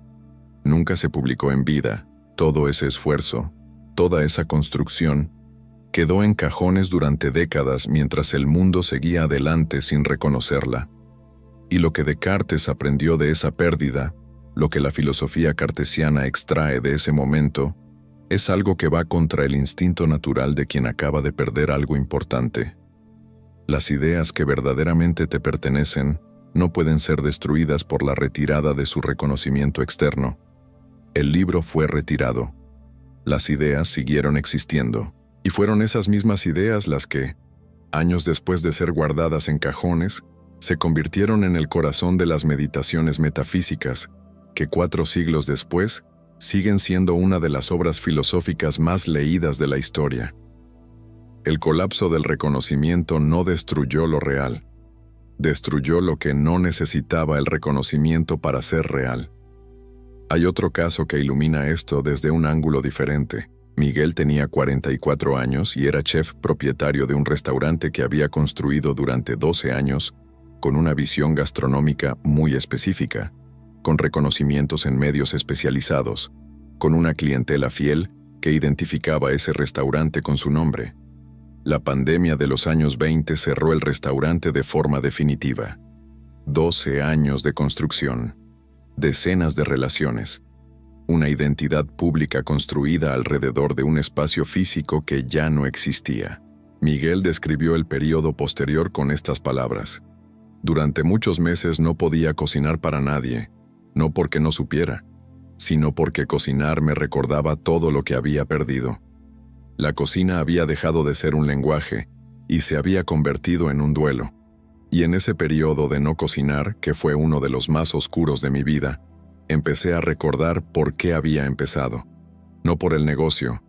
Nunca se publicó en vida. Todo ese esfuerzo, toda esa construcción, quedó en cajones durante décadas mientras el mundo seguía adelante sin reconocerla. Y lo que Descartes aprendió de esa pérdida, lo que la filosofía cartesiana extrae de ese momento, es algo que va contra el instinto natural de quien acaba de perder algo importante. Las ideas que verdaderamente te pertenecen no pueden ser destruidas por la retirada de su reconocimiento externo. El libro fue retirado. Las ideas siguieron existiendo, y fueron esas mismas ideas las que, años después de ser guardadas en cajones, se convirtieron en el corazón de las meditaciones metafísicas, que 4 siglos después siguen siendo una de las obras filosóficas más leídas de la historia. El colapso del reconocimiento no destruyó lo real, destruyó lo que no necesitaba el reconocimiento para ser real. Hay otro caso que ilumina esto desde un ángulo diferente. Miguel tenía 44 años y era chef propietario de un restaurante que había construido durante 12 años con una visión gastronómica muy específica, con reconocimientos en medios especializados, con una clientela fiel que identificaba ese restaurante con su nombre. La pandemia de los años 20 cerró el restaurante de forma definitiva. 12 años de construcción, decenas de relaciones, una identidad pública construida alrededor de un espacio físico que ya no existía. Miguel describió el periodo posterior con estas palabras. Durante muchos meses no podía cocinar para nadie, no porque no supiera, sino porque cocinar me recordaba todo lo que había perdido. La cocina había dejado de ser un lenguaje y se había convertido en un duelo. Y en ese periodo de no cocinar, que fue uno de los más oscuros de mi vida, empecé a recordar por qué había empezado. No por el negocio,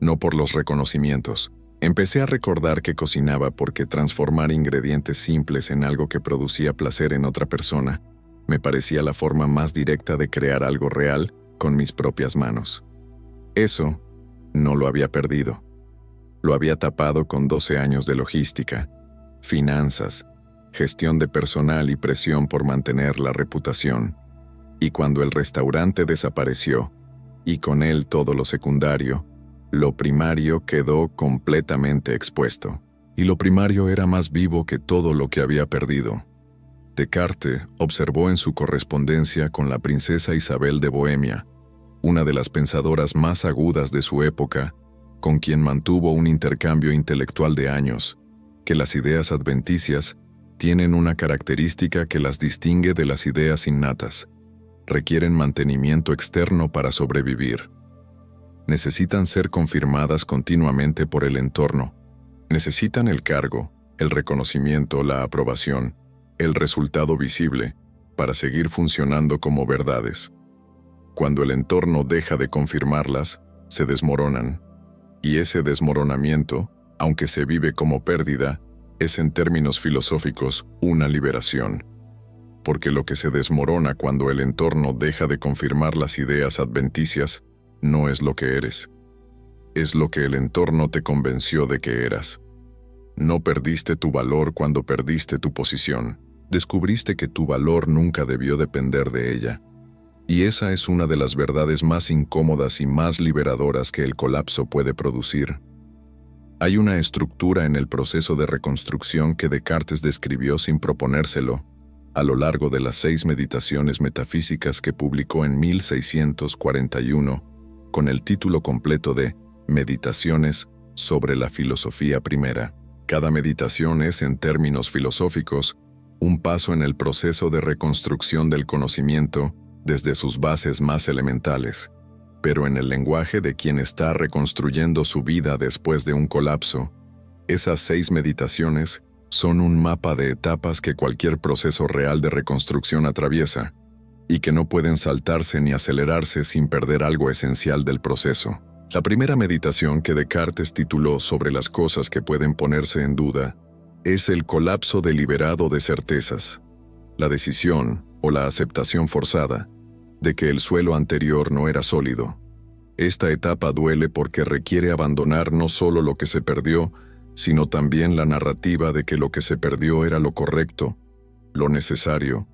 no por los reconocimientos. Empecé a recordar que cocinaba porque transformar ingredientes simples en algo que producía placer en otra persona me parecía la forma más directa de crear algo real con mis propias manos. Eso no lo había perdido. Lo había tapado con 12 años de logística, finanzas, gestión de personal y presión por mantener la reputación. Y cuando el restaurante desapareció, y con él todo lo secundario, lo primario quedó completamente expuesto. Y lo primario era más vivo que todo lo que había perdido. Descartes observó en su correspondencia con la princesa Isabel de Bohemia, una de las pensadoras más agudas de su época, con quien mantuvo un intercambio intelectual de años, que las ideas adventicias tienen una característica que las distingue de las ideas innatas. Requieren mantenimiento externo para sobrevivir. Necesitan ser confirmadas continuamente por el entorno. Necesitan el cargo, el reconocimiento, la aprobación, el resultado visible, para seguir funcionando como verdades. Cuando el entorno deja de confirmarlas, se desmoronan. Y ese desmoronamiento, aunque se vive como pérdida, es en términos filosóficos una liberación. Porque lo que se desmorona cuando el entorno deja de confirmar las ideas adventicias no es lo que eres. Es lo que el entorno te convenció de que eras. No perdiste tu valor cuando perdiste tu posición. Descubriste que tu valor nunca debió depender de ella. Y esa es una de las verdades más incómodas y más liberadoras que el colapso puede producir. Hay una estructura en el proceso de reconstrucción que Descartes describió sin proponérselo, a lo largo de las 6 meditaciones metafísicas que publicó en 1641, con el título completo de Meditaciones sobre la filosofía primera. Cada meditación es, en términos filosóficos, un paso en el proceso de reconstrucción del conocimiento desde sus bases más elementales, pero en el lenguaje de quien está reconstruyendo su vida después de un colapso. Esas 6 meditaciones son un mapa de etapas que cualquier proceso real de reconstrucción atraviesa, y que no pueden saltarse ni acelerarse sin perder algo esencial del proceso. La primera meditación que Descartes tituló sobre las cosas que pueden ponerse en duda es el colapso deliberado de certezas, la decisión o la aceptación forzada de que el suelo anterior no era sólido. Esta etapa duele porque requiere abandonar no solo lo que se perdió, sino también la narrativa de que lo que se perdió era lo correcto, lo necesario,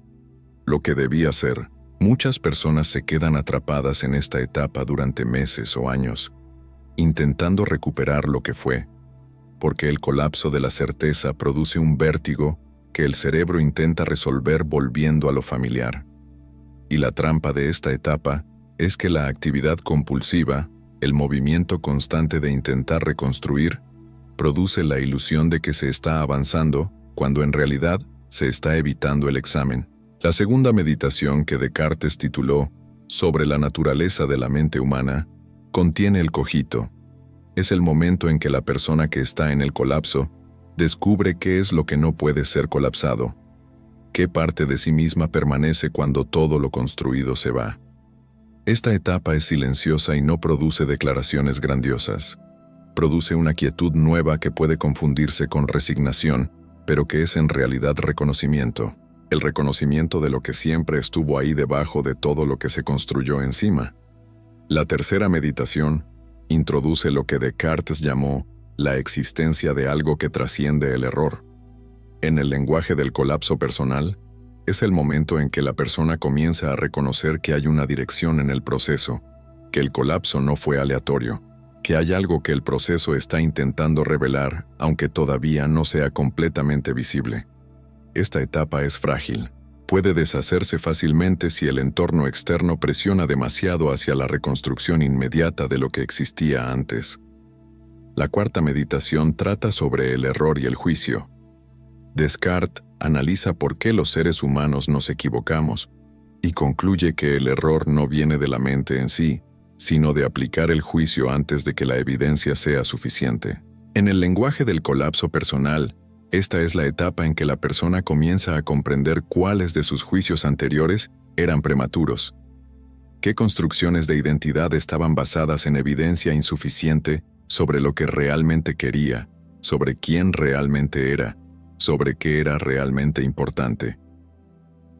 lo que debía ser. Muchas personas se quedan atrapadas en esta etapa durante meses o años, intentando recuperar lo que fue, porque el colapso de la certeza produce un vértigo que el cerebro intenta resolver volviendo a lo familiar. Y la trampa de esta etapa es que la actividad compulsiva, el movimiento constante de intentar reconstruir, produce la ilusión de que se está avanzando, cuando en realidad se está evitando el examen. La segunda meditación que Descartes tituló Sobre la naturaleza de la mente humana contiene el cogito. Es el momento en que la persona que está en el colapso descubre qué es lo que no puede ser colapsado, qué parte de sí misma permanece cuando todo lo construido se va. Esta etapa es silenciosa y no produce declaraciones grandiosas. Produce una quietud nueva que puede confundirse con resignación, pero que es en realidad reconocimiento. el reconocimiento de lo que siempre estuvo ahí debajo de todo lo que se construyó encima. La tercera meditación introduce lo que Descartes llamó la existencia de algo que trasciende el error. En el lenguaje del colapso personal, es el momento en que la persona comienza a reconocer que hay una dirección en el proceso, que el colapso no fue aleatorio, que hay algo que el proceso está intentando revelar, aunque todavía no sea completamente visible. Esta etapa es frágil. Puede deshacerse fácilmente si el entorno externo presiona demasiado hacia la reconstrucción inmediata de lo que existía antes. La cuarta meditación trata sobre el error y el juicio. Descartes analiza por qué los seres humanos nos equivocamos y concluye que el error no viene de la mente en sí, sino de aplicar el juicio antes de que la evidencia sea suficiente. En el lenguaje del colapso personal, esta es la etapa en que la persona comienza a comprender cuáles de sus juicios anteriores eran prematuros. ¿Qué construcciones de identidad estaban basadas en evidencia insuficiente sobre lo que realmente quería, sobre quién realmente era, sobre qué era realmente importante?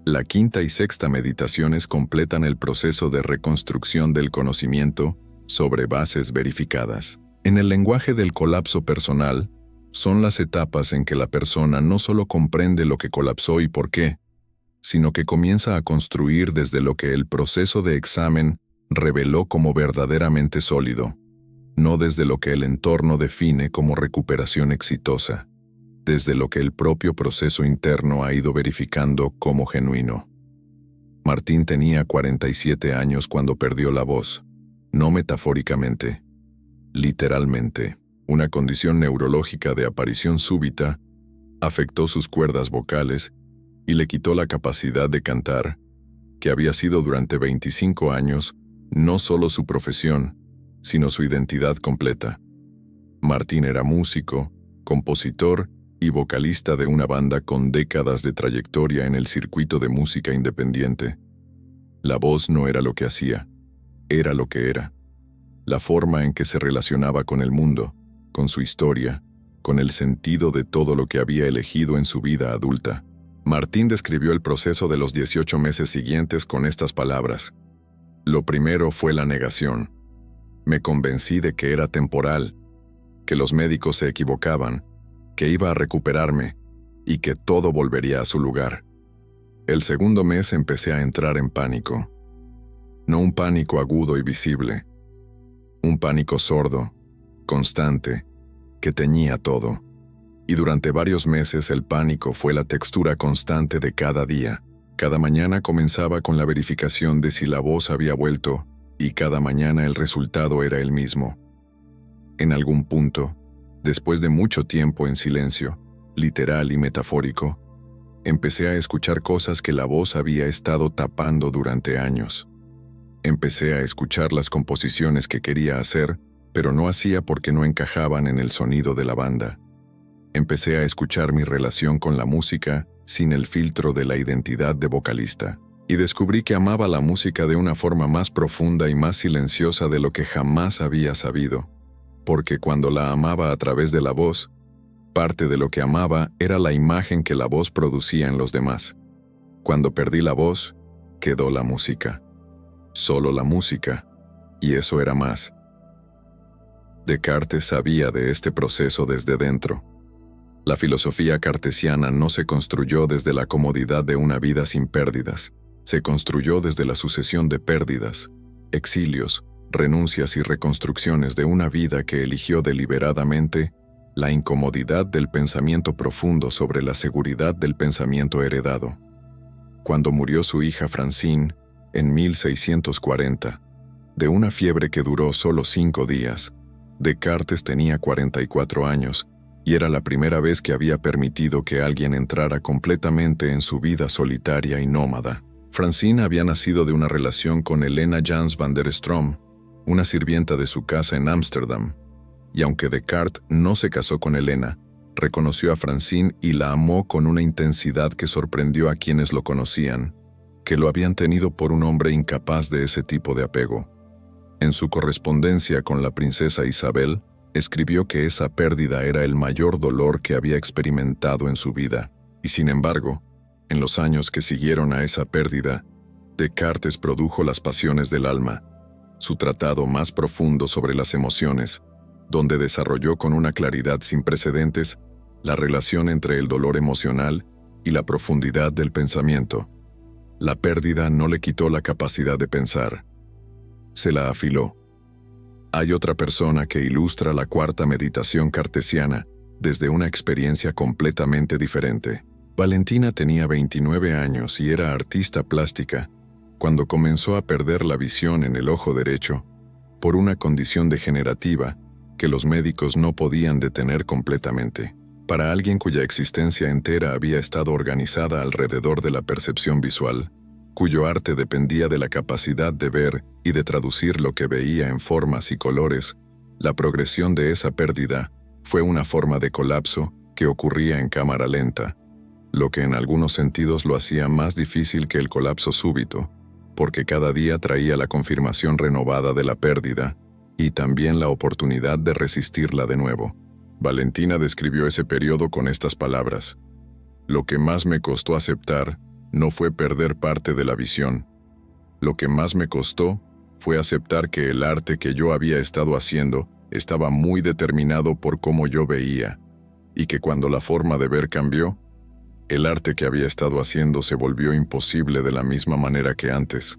La quinta y sexta meditaciones completan el proceso de reconstrucción del conocimiento sobre bases verificadas. En el lenguaje del colapso personal, son las etapas en que la persona no solo comprende lo que colapsó y por qué, sino que comienza a construir desde lo que el proceso de examen reveló como verdaderamente sólido, no desde lo que el entorno define como recuperación exitosa, desde lo que el propio proceso interno ha ido verificando como genuino. Martín tenía 47 años cuando perdió la voz, no metafóricamente, literalmente. Una condición neurológica de aparición súbita afectó sus cuerdas vocales y le quitó la capacidad de cantar, que había sido durante 25 años no solo su profesión, sino su identidad completa. Martín era músico, compositor y vocalista de una banda con décadas de trayectoria en el circuito de música independiente. La voz no era lo que hacía, era lo que era. La forma en que se relacionaba con el mundo, con su historia, con el sentido de todo lo que había elegido en su vida adulta. Martín describió el proceso de los 18 meses siguientes con estas palabras. Lo primero fue la negación. Me convencí de que era temporal, que los médicos se equivocaban, que iba a recuperarme y que todo volvería a su lugar. El segundo mes empecé a entrar en pánico. No un pánico agudo y visible, un pánico sordo, constante, que teñía todo. Y durante varios meses el pánico fue la textura constante de cada día. Cada mañana comenzaba con la verificación de si la voz había vuelto, y cada mañana el resultado era el mismo. En algún punto, después de mucho tiempo en silencio, literal y metafórico, empecé a escuchar cosas que la voz había estado tapando durante años. Empecé a escuchar las composiciones que quería hacer, pero no hacía porque no encajaban en el sonido de la banda. Empecé a escuchar mi relación con la música sin el filtro de la identidad de vocalista, y descubrí que amaba la música de una forma más profunda y más silenciosa de lo que jamás había sabido, porque cuando la amaba a través de la voz, parte de lo que amaba era la imagen que la voz producía en los demás. Cuando perdí la voz, quedó la música. Solo la música, y eso era más. Descartes sabía de este proceso desde dentro. La filosofía cartesiana no se construyó desde la comodidad de una vida sin pérdidas, se construyó desde la sucesión de pérdidas, exilios, renuncias y reconstrucciones de una vida que eligió deliberadamente la incomodidad del pensamiento profundo sobre la seguridad del pensamiento heredado. Cuando murió su hija Francine, en 1640, de una fiebre que duró solo 5 días, Descartes tenía 44 años y era la primera vez que había permitido que alguien entrara completamente en su vida solitaria y nómada. Francine había nacido de una relación con Helena Jans van der Stroom, una sirvienta de su casa en Ámsterdam, y aunque Descartes no se casó con Helena, reconoció a Francine y la amó con una intensidad que sorprendió a quienes lo conocían, que lo habían tenido por un hombre incapaz de ese tipo de apego. En su correspondencia con la princesa Isabel, escribió que esa pérdida era el mayor dolor que había experimentado en su vida, y sin embargo, En los años que siguieron a esa pérdida, Descartes produjo Las Pasiones del Alma, su tratado más profundo sobre las emociones, donde desarrolló con una claridad sin precedentes la relación entre el dolor emocional y la profundidad del pensamiento. La pérdida no le quitó la capacidad de pensar, se la afiló. Hay otra persona que ilustra la cuarta meditación cartesiana desde una experiencia completamente diferente. Valentina tenía 29 años y era artista plástica cuando comenzó a perder la visión en el ojo derecho por una condición degenerativa que los médicos no podían detener completamente. Para alguien cuya existencia entera había estado organizada alrededor de la percepción visual, cuyo arte dependía de la capacidad de ver y de traducir lo que veía en formas y colores, la progresión de esa pérdida fue una forma de colapso que ocurría en cámara lenta, lo que en algunos sentidos lo hacía más difícil que el colapso súbito, porque cada día traía la confirmación renovada de la pérdida y también la oportunidad de resistirla de nuevo. Valentina describió ese periodo con estas palabras: lo que más me costó aceptar no fue perder parte de la visión. Lo que más me costó fue aceptar que el arte que yo había estado haciendo estaba muy determinado por cómo yo veía, y que cuando la forma de ver cambió, el arte que había estado haciendo se volvió imposible de la misma manera que antes,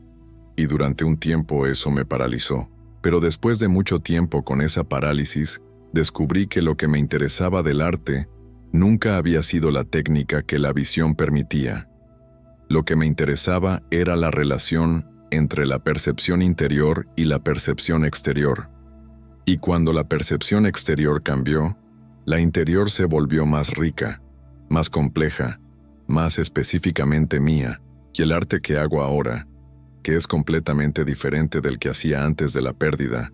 y durante un tiempo eso me paralizó. Pero después de mucho tiempo con esa parálisis, descubrí que lo que me interesaba del arte nunca había sido la técnica que la visión permitía. Lo que me interesaba era la relación entre la percepción interior y la percepción exterior. Y cuando la percepción exterior cambió, la interior se volvió más rica, más compleja, más específicamente mía, y el arte que hago ahora, que es completamente diferente del que hacía antes de la pérdida,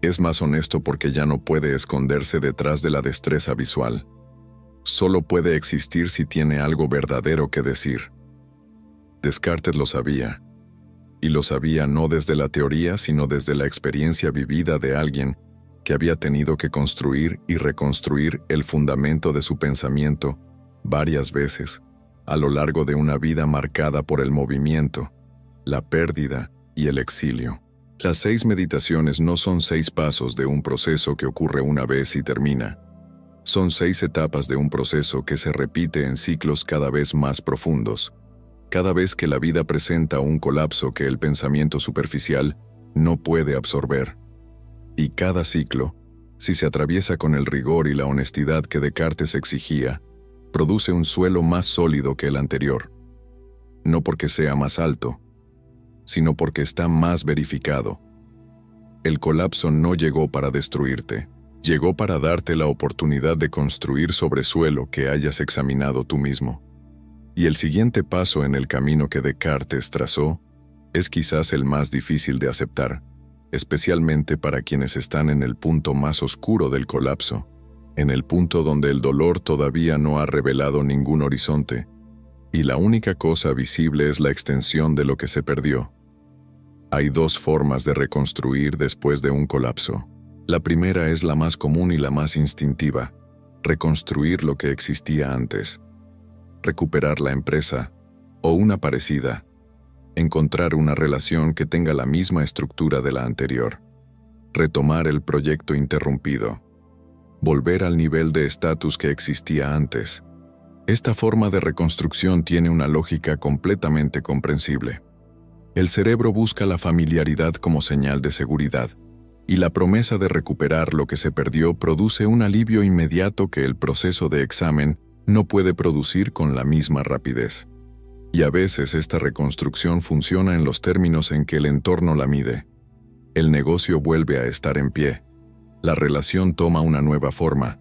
es más honesto porque ya no puede esconderse detrás de la destreza visual. Solo puede existir si tiene algo verdadero que decir. Descartes lo sabía, y lo sabía no desde la teoría, sino desde la experiencia vivida de alguien que había tenido que construir y reconstruir el fundamento de su pensamiento varias veces, a lo largo de una vida marcada por el movimiento, la pérdida y el exilio. Las 6 meditaciones no son 6 pasos de un proceso que ocurre una vez y termina. Son 6 etapas de un proceso que se repite en ciclos cada vez más profundos, cada vez que la vida presenta un colapso que el pensamiento superficial no puede absorber. Y cada ciclo, si se atraviesa con el rigor y la honestidad que Descartes exigía, produce un suelo más sólido que el anterior. No porque sea más alto, sino porque está más verificado. El colapso no llegó para destruirte, llegó para darte la oportunidad de construir sobre suelo que hayas examinado tú mismo. Y el siguiente paso en el camino que Descartes trazó es quizás el más difícil de aceptar, especialmente para quienes están en el punto más oscuro del colapso, en el punto donde el dolor todavía no ha revelado ningún horizonte, y la única cosa visible es la extensión de lo que se perdió. Hay 2 formas de reconstruir después de un colapso. La primera es la más común y la más instintiva: reconstruir lo que existía antes, recuperar la empresa, o una parecida, encontrar una relación que tenga la misma estructura de la anterior, retomar el proyecto interrumpido, volver al nivel de estatus que existía antes. Esta forma de reconstrucción tiene una lógica completamente comprensible. El cerebro busca la familiaridad como señal de seguridad, y la promesa de recuperar lo que se perdió produce un alivio inmediato que el proceso de examen no puede producir con la misma rapidez. Y a veces esta reconstrucción funciona en los términos en que el entorno la mide. El negocio vuelve a estar en pie. La relación toma una nueva forma.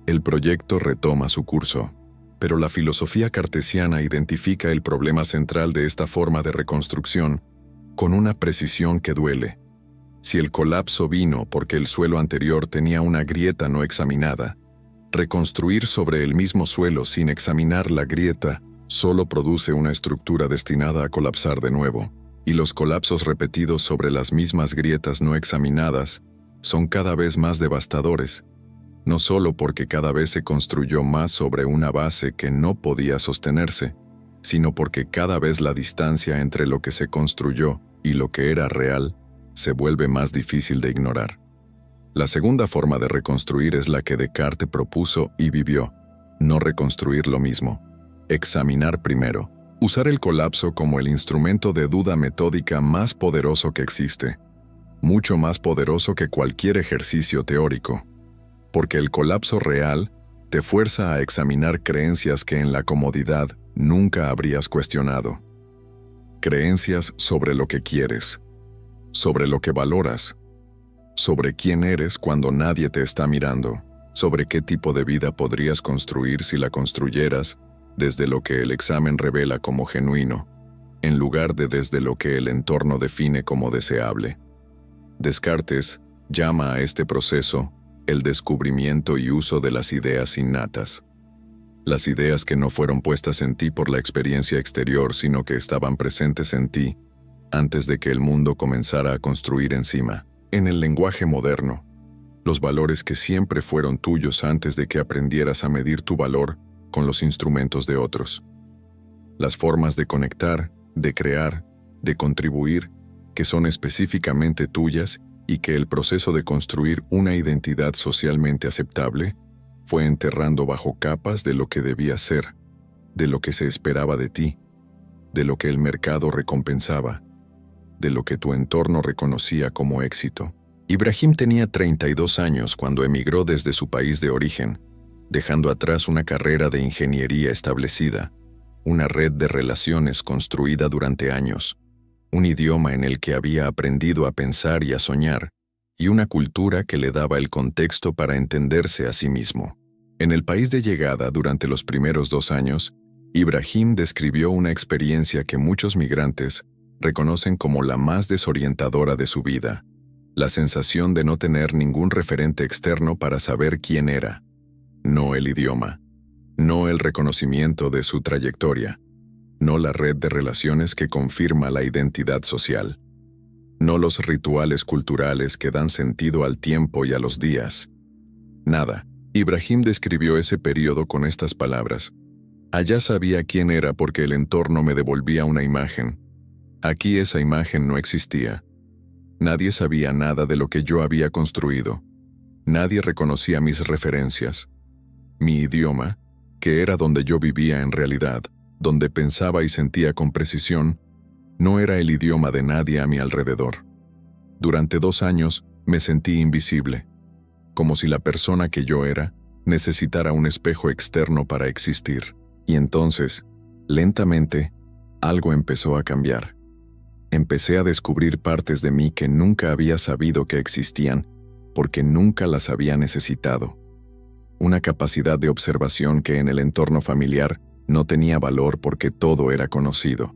El proyecto retoma su curso. Pero la filosofía cartesiana identifica el problema central de esta forma de reconstrucción con una precisión que duele. Si el colapso vino porque el suelo anterior tenía una grieta no examinada, reconstruir sobre el mismo suelo sin examinar la grieta solo produce una estructura destinada a colapsar de nuevo, y los colapsos repetidos sobre las mismas grietas no examinadas son cada vez más devastadores, no solo porque cada vez se construyó más sobre una base que no podía sostenerse, sino porque cada vez la distancia entre lo que se construyó y lo que era real se vuelve más difícil de ignorar. La segunda forma de reconstruir es la que Descartes propuso y vivió: no reconstruir lo mismo, examinar primero, usar el colapso como el instrumento de duda metódica más poderoso que existe, mucho más poderoso que cualquier ejercicio teórico, porque el colapso real te fuerza a examinar creencias que en la comodidad nunca habrías cuestionado. Creencias sobre lo que quieres, sobre lo que valoras, sobre quién eres cuando nadie te está mirando, sobre qué tipo de vida podrías construir si la construyeras desde lo que el examen revela como genuino, en lugar de desde lo que el entorno define como deseable. Descartes llama a este proceso el descubrimiento y uso de las ideas innatas. Las ideas que no fueron puestas en ti por la experiencia exterior, sino que estaban presentes en ti antes de que el mundo comenzara a construir encima. En el lenguaje moderno, los valores que siempre fueron tuyos antes de que aprendieras a medir tu valor con los instrumentos de otros. Las formas de conectar, de crear, de contribuir, que son específicamente tuyas y que el proceso de construir una identidad socialmente aceptable fue enterrando bajo capas de lo que debía ser, de lo que se esperaba de ti, de lo que el mercado recompensaba, de lo que tu entorno reconocía como éxito. Ibrahim tenía 32 años cuando emigró desde su país de origen, dejando atrás una carrera de ingeniería establecida, una red de relaciones construida durante años, un idioma en el que había aprendido a pensar y a soñar, y una cultura que le daba el contexto para entenderse a sí mismo. En el país de llegada, durante los primeros 2 años, Ibrahim describió una experiencia que muchos migrantes reconocen como la más desorientadora de su vida: la sensación de no tener ningún referente externo para saber quién era. No el idioma, no el reconocimiento de su trayectoria, no la red de relaciones que confirma la identidad social, no los rituales culturales que dan sentido al tiempo y a los días. Nada. Ibrahim describió ese periodo con estas palabras: allá sabía quién era porque el entorno me devolvía una imagen. Aquí esa imagen no existía. Nadie sabía nada de lo que yo había construido. Nadie reconocía mis referencias. Mi idioma, que era donde yo vivía en realidad, donde pensaba y sentía con precisión, no era el idioma de nadie a mi alrededor. Durante 2 años me sentí invisible, como si la persona que yo era necesitara un espejo externo para existir. Y entonces, lentamente, algo empezó a cambiar. Empecé a descubrir partes de mí que nunca había sabido que existían, porque nunca las había necesitado. Una capacidad de observación que en el entorno familiar no tenía valor porque todo era conocido.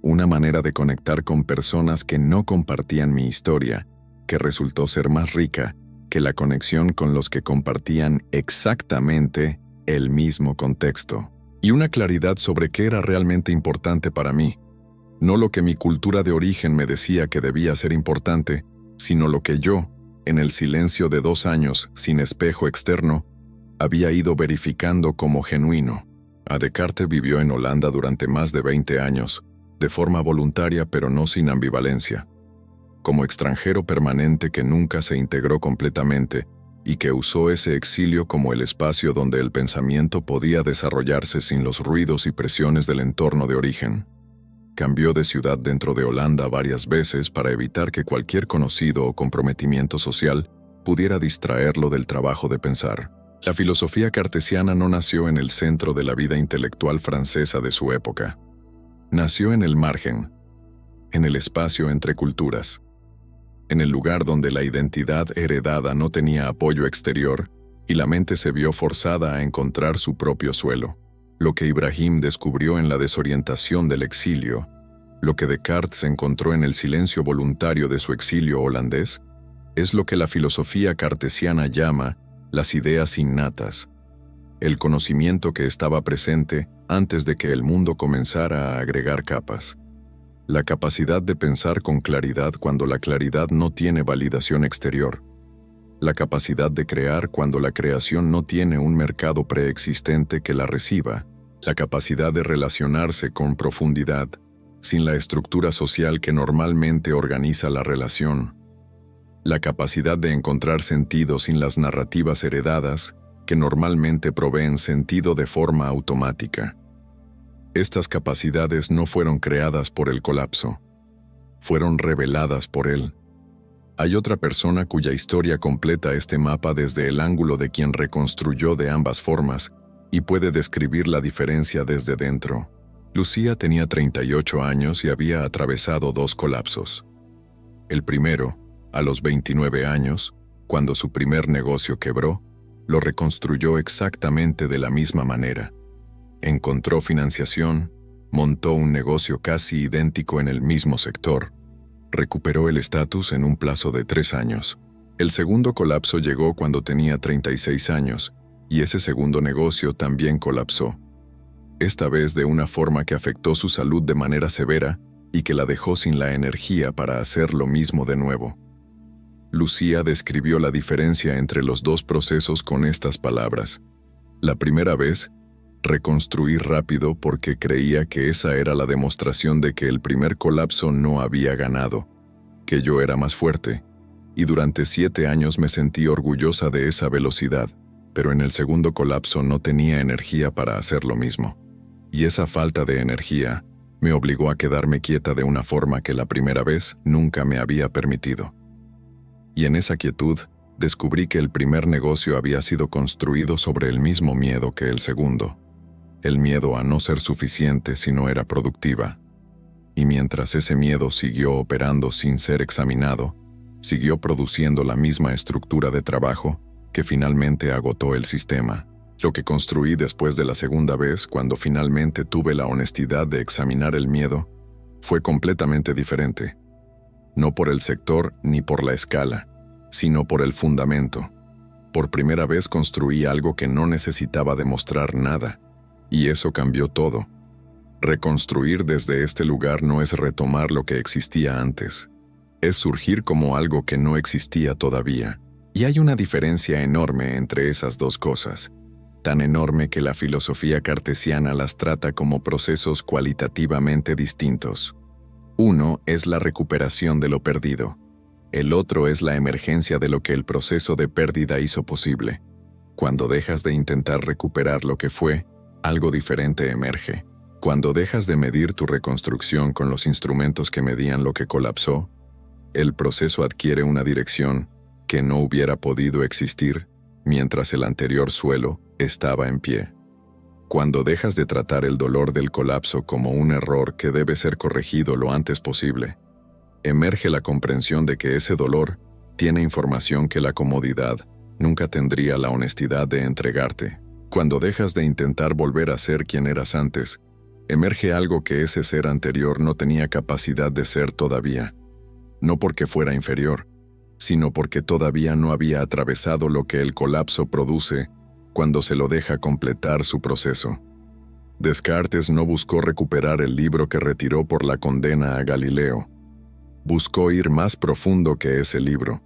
Una manera de conectar con personas que no compartían mi historia, que resultó ser más rica que la conexión con los que compartían exactamente el mismo contexto. Y una claridad sobre qué era realmente importante para mí. No lo que mi cultura de origen me decía que debía ser importante, sino lo que yo, en el silencio de 2 años sin espejo externo, había ido verificando como genuino. Descartes vivió en Holanda durante más de 20 años, de forma voluntaria pero no sin ambivalencia. Como extranjero permanente que nunca se integró completamente y que usó ese exilio como el espacio donde el pensamiento podía desarrollarse sin los ruidos y presiones del entorno de origen. Cambió de ciudad dentro de Holanda varias veces para evitar que cualquier conocido o comprometimiento social pudiera distraerlo del trabajo de pensar. La filosofía cartesiana no nació en el centro de la vida intelectual francesa de su época. Nació en el margen, en el espacio entre culturas, en el lugar donde la identidad heredada no tenía apoyo exterior y la mente se vio forzada a encontrar su propio suelo. Lo que Ibrahim descubrió en la desorientación del exilio, lo que Descartes encontró en el silencio voluntario de su exilio holandés, es lo que la filosofía cartesiana llama las ideas innatas, el conocimiento que estaba presente antes de que el mundo comenzara a agregar capas. La capacidad de pensar con claridad cuando la claridad no tiene validación exterior. La capacidad de crear cuando la creación no tiene un mercado preexistente que la reciba, la capacidad de relacionarse con profundidad, sin la estructura social que normalmente organiza la relación, la capacidad de encontrar sentido sin las narrativas heredadas que normalmente proveen sentido de forma automática. Estas capacidades no fueron creadas por el colapso, fueron reveladas por él. Hay otra persona cuya historia completa este mapa desde el ángulo de quien reconstruyó de ambas formas y puede describir la diferencia desde dentro. Lucía tenía 38 años y había atravesado 2 colapsos. El primero, a los 29 años, cuando su primer negocio quebró, lo reconstruyó exactamente de la misma manera. Encontró financiación, montó un negocio casi idéntico en el mismo sector, recuperó el estatus en un plazo de 3 años. El segundo colapso llegó cuando tenía 36 años, y ese segundo negocio también colapsó. Esta vez de una forma que afectó su salud de manera severa y que la dejó sin la energía para hacer lo mismo de nuevo. Lucía describió la diferencia entre los 2 procesos con estas palabras. La primera vez, reconstruí rápido porque creía que esa era la demostración de que el primer colapso no había ganado, que yo era más fuerte, y durante 7 años me sentí orgullosa de esa velocidad, pero en el segundo colapso no tenía energía para hacer lo mismo. Y esa falta de energía me obligó a quedarme quieta de una forma que la primera vez nunca me había permitido. Y en esa quietud, descubrí que el primer negocio había sido construido sobre el mismo miedo que el segundo. El miedo a no ser suficiente si no era productiva. Y mientras ese miedo siguió operando sin ser examinado, siguió produciendo la misma estructura de trabajo que finalmente agotó el sistema. Lo que construí después de la segunda vez, cuando finalmente tuve la honestidad de examinar el miedo, fue completamente diferente. No por el sector ni por la escala, sino por el fundamento. Por primera vez construí algo que no necesitaba demostrar nada, y eso cambió todo. Reconstruir desde este lugar no es retomar lo que existía antes, es surgir como algo que no existía todavía. Y hay una diferencia enorme entre esas 2 cosas, tan enorme que la filosofía cartesiana las trata como procesos cualitativamente distintos. Uno es la recuperación de lo perdido. El otro es la emergencia de lo que el proceso de pérdida hizo posible. Cuando dejas de intentar recuperar lo que fue, algo diferente emerge. Cuando dejas de medir tu reconstrucción con los instrumentos que medían lo que colapsó, el proceso adquiere una dirección que no hubiera podido existir mientras el anterior suelo estaba en pie. Cuando dejas de tratar el dolor del colapso como un error que debe ser corregido lo antes posible, emerge la comprensión de que ese dolor tiene información que la comodidad nunca tendría la honestidad de entregarte. Cuando dejas de intentar volver a ser quien eras antes, emerge algo que ese ser anterior no tenía capacidad de ser todavía. No porque fuera inferior, sino porque todavía no había atravesado lo que el colapso produce cuando se lo deja completar su proceso. Descartes no buscó recuperar el libro que retiró por la condena a Galileo. Buscó ir más profundo que ese libro.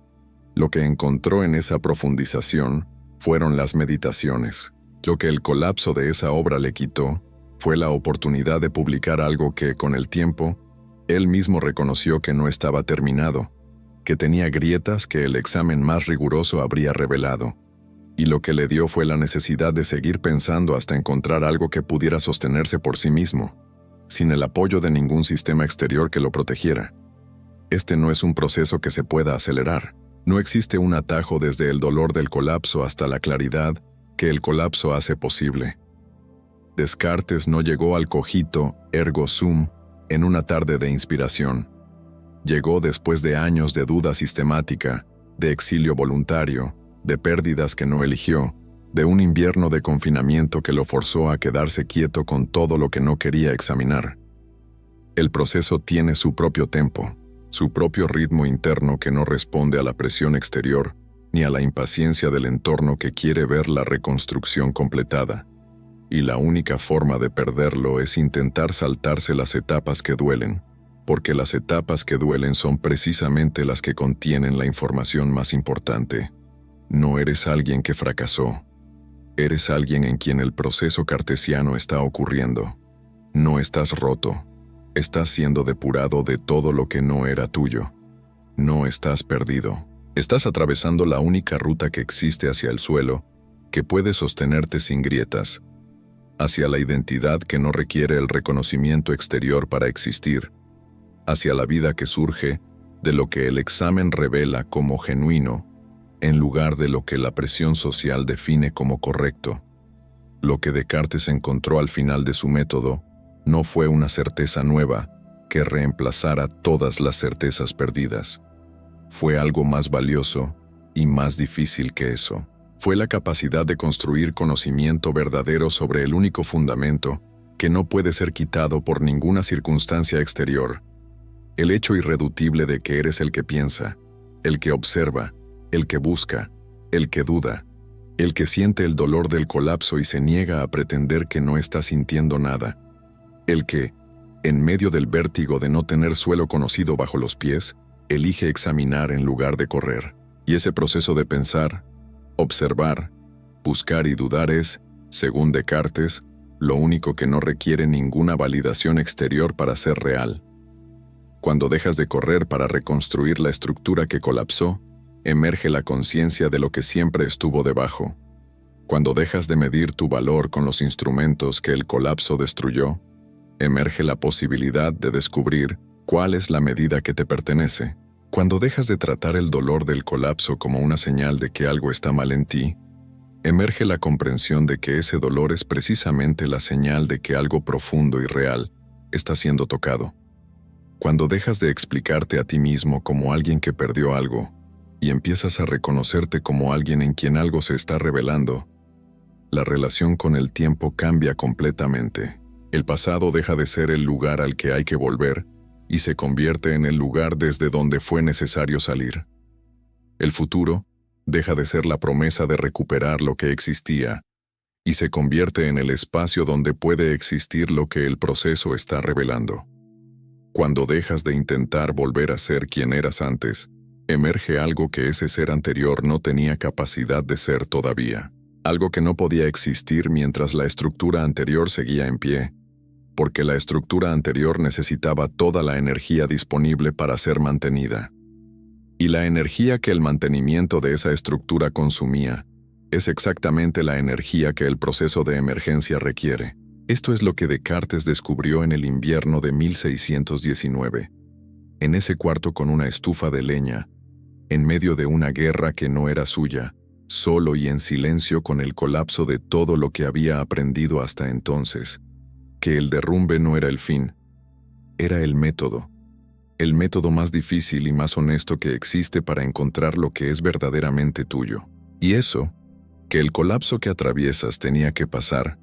Lo que encontró en esa profundización fueron las meditaciones. Lo que el colapso de esa obra le quitó fue la oportunidad de publicar algo que, con el tiempo, él mismo reconoció que no estaba terminado, que tenía grietas que el examen más riguroso habría revelado. Y lo que le dio fue la necesidad de seguir pensando hasta encontrar algo que pudiera sostenerse por sí mismo, sin el apoyo de ningún sistema exterior que lo protegiera. Este no es un proceso que se pueda acelerar. No existe un atajo desde el dolor del colapso hasta la claridad que el colapso hace posible. Descartes no llegó al cogito ergo sum en una tarde de inspiración. Llegó después de años de duda sistemática, de exilio voluntario, de pérdidas que no eligió, de un invierno de confinamiento que lo forzó a quedarse quieto con todo lo que no quería examinar. El proceso tiene su propio tempo, su propio ritmo interno que no responde a la presión exterior ni a la impaciencia del entorno que quiere ver la reconstrucción completada. Y la única forma de perderlo es intentar saltarse las etapas que duelen, porque las etapas que duelen son precisamente las que contienen la información más importante. No eres alguien que fracasó. Eres alguien en quien el proceso cartesiano está ocurriendo. No estás roto. Estás siendo depurado de todo lo que no era tuyo. No estás perdido. Estás atravesando la única ruta que existe hacia el suelo, que puede sostenerte sin grietas, hacia la identidad que no requiere el reconocimiento exterior para existir, hacia la vida que surge de lo que el examen revela como genuino, en lugar de lo que la presión social define como correcto. Lo que Descartes encontró al final de su método no fue una certeza nueva que reemplazara todas las certezas perdidas. Fue algo más valioso y más difícil que eso. Fue la capacidad de construir conocimiento verdadero sobre el único fundamento que no puede ser quitado por ninguna circunstancia exterior. El hecho irreductible de que eres el que piensa, el que observa, el que busca, el que duda, el que siente el dolor del colapso y se niega a pretender que no está sintiendo nada, el que, en medio del vértigo de no tener suelo conocido bajo los pies, elige examinar en lugar de correr. Y ese proceso de pensar, observar, buscar y dudar es, según Descartes, lo único que no requiere ninguna validación exterior para ser real. Cuando dejas de correr para reconstruir la estructura que colapsó, emerge la conciencia de lo que siempre estuvo debajo. Cuando dejas de medir tu valor con los instrumentos que el colapso destruyó, emerge la posibilidad de descubrir cuál es la medida que te pertenece. Cuando dejas de tratar el dolor del colapso como una señal de que algo está mal en ti, emerge la comprensión de que ese dolor es precisamente la señal de que algo profundo y real está siendo tocado. Cuando dejas de explicarte a ti mismo como alguien que perdió algo y empiezas a reconocerte como alguien en quien algo se está revelando, la relación con el tiempo cambia completamente. El pasado deja de ser el lugar al que hay que volver y se convierte en el lugar desde donde fue necesario salir. El futuro deja de ser la promesa de recuperar lo que existía y se convierte en el espacio donde puede existir lo que el proceso está revelando. Cuando dejas de intentar volver a ser quien eras antes, emerge algo que ese ser anterior no tenía capacidad de ser todavía. Algo que no podía existir mientras la estructura anterior seguía en pie, porque la estructura anterior necesitaba toda la energía disponible para ser mantenida. Y la energía que el mantenimiento de esa estructura consumía es exactamente la energía que el proceso de emergencia requiere. Esto es lo que Descartes descubrió en el invierno de 1619. En ese cuarto con una estufa de leña, en medio de una guerra que no era suya, solo y en silencio con el colapso de todo lo que había aprendido hasta entonces, que el derrumbe no era el fin, era el método más difícil y más honesto que existe para encontrar lo que es verdaderamente tuyo. Y eso, que el colapso que atraviesas tenía que pasar,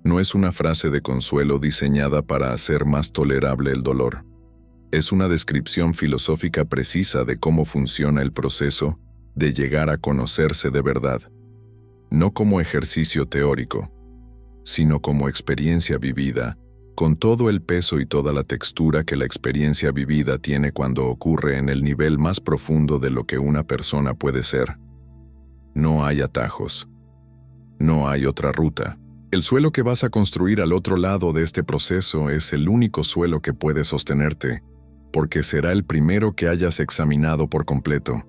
no es una frase de consuelo diseñada para hacer más tolerable el dolor. Es una descripción filosófica precisa de cómo funciona el proceso de llegar a conocerse de verdad, no como ejercicio teórico, sino como experiencia vivida, con todo el peso y toda la textura que la experiencia vivida tiene cuando ocurre en el nivel más profundo de lo que una persona puede ser. No hay atajos. No hay otra ruta. El suelo que vas a construir al otro lado de este proceso es el único suelo que puede sostenerte, porque será el primero que hayas examinado por completo,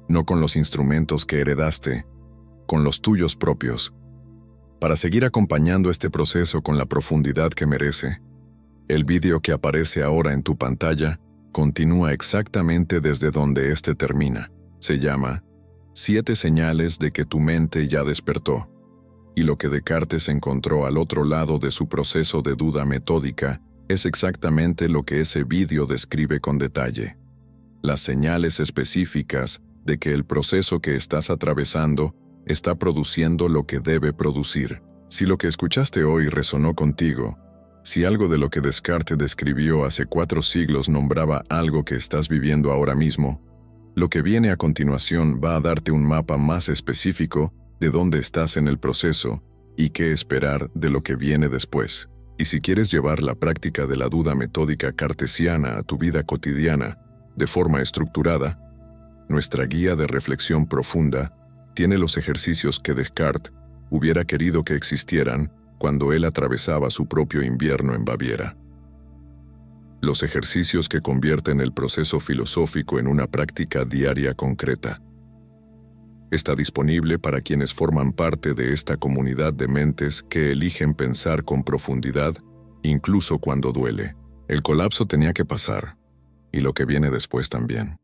no con los instrumentos que heredaste, con los tuyos propios. Para seguir acompañando este proceso con la profundidad que merece, el vídeo que aparece ahora en tu pantalla continúa exactamente desde donde este termina. Se llama 7 señales de que tu mente ya despertó. Y lo que Descartes encontró al otro lado de su proceso de duda metódica es exactamente lo que ese vídeo describe con detalle. Las señales específicas de que el proceso que estás atravesando está produciendo lo que debe producir. Si lo que escuchaste hoy resonó contigo, si algo de lo que Descartes describió hace 4 siglos nombraba algo que estás viviendo ahora mismo, lo que viene a continuación va a darte un mapa más específico de dónde estás en el proceso y qué esperar de lo que viene después. Y si quieres llevar la práctica de la duda metódica cartesiana a tu vida cotidiana de forma estructurada, nuestra guía de reflexión profunda tiene los ejercicios que Descartes hubiera querido que existieran cuando él atravesaba su propio invierno en Baviera. Los ejercicios que convierten el proceso filosófico en una práctica diaria concreta. Está disponible para quienes forman parte de esta comunidad de mentes que eligen pensar con profundidad, incluso cuando duele. El colapso tenía que pasar, y lo que viene después también.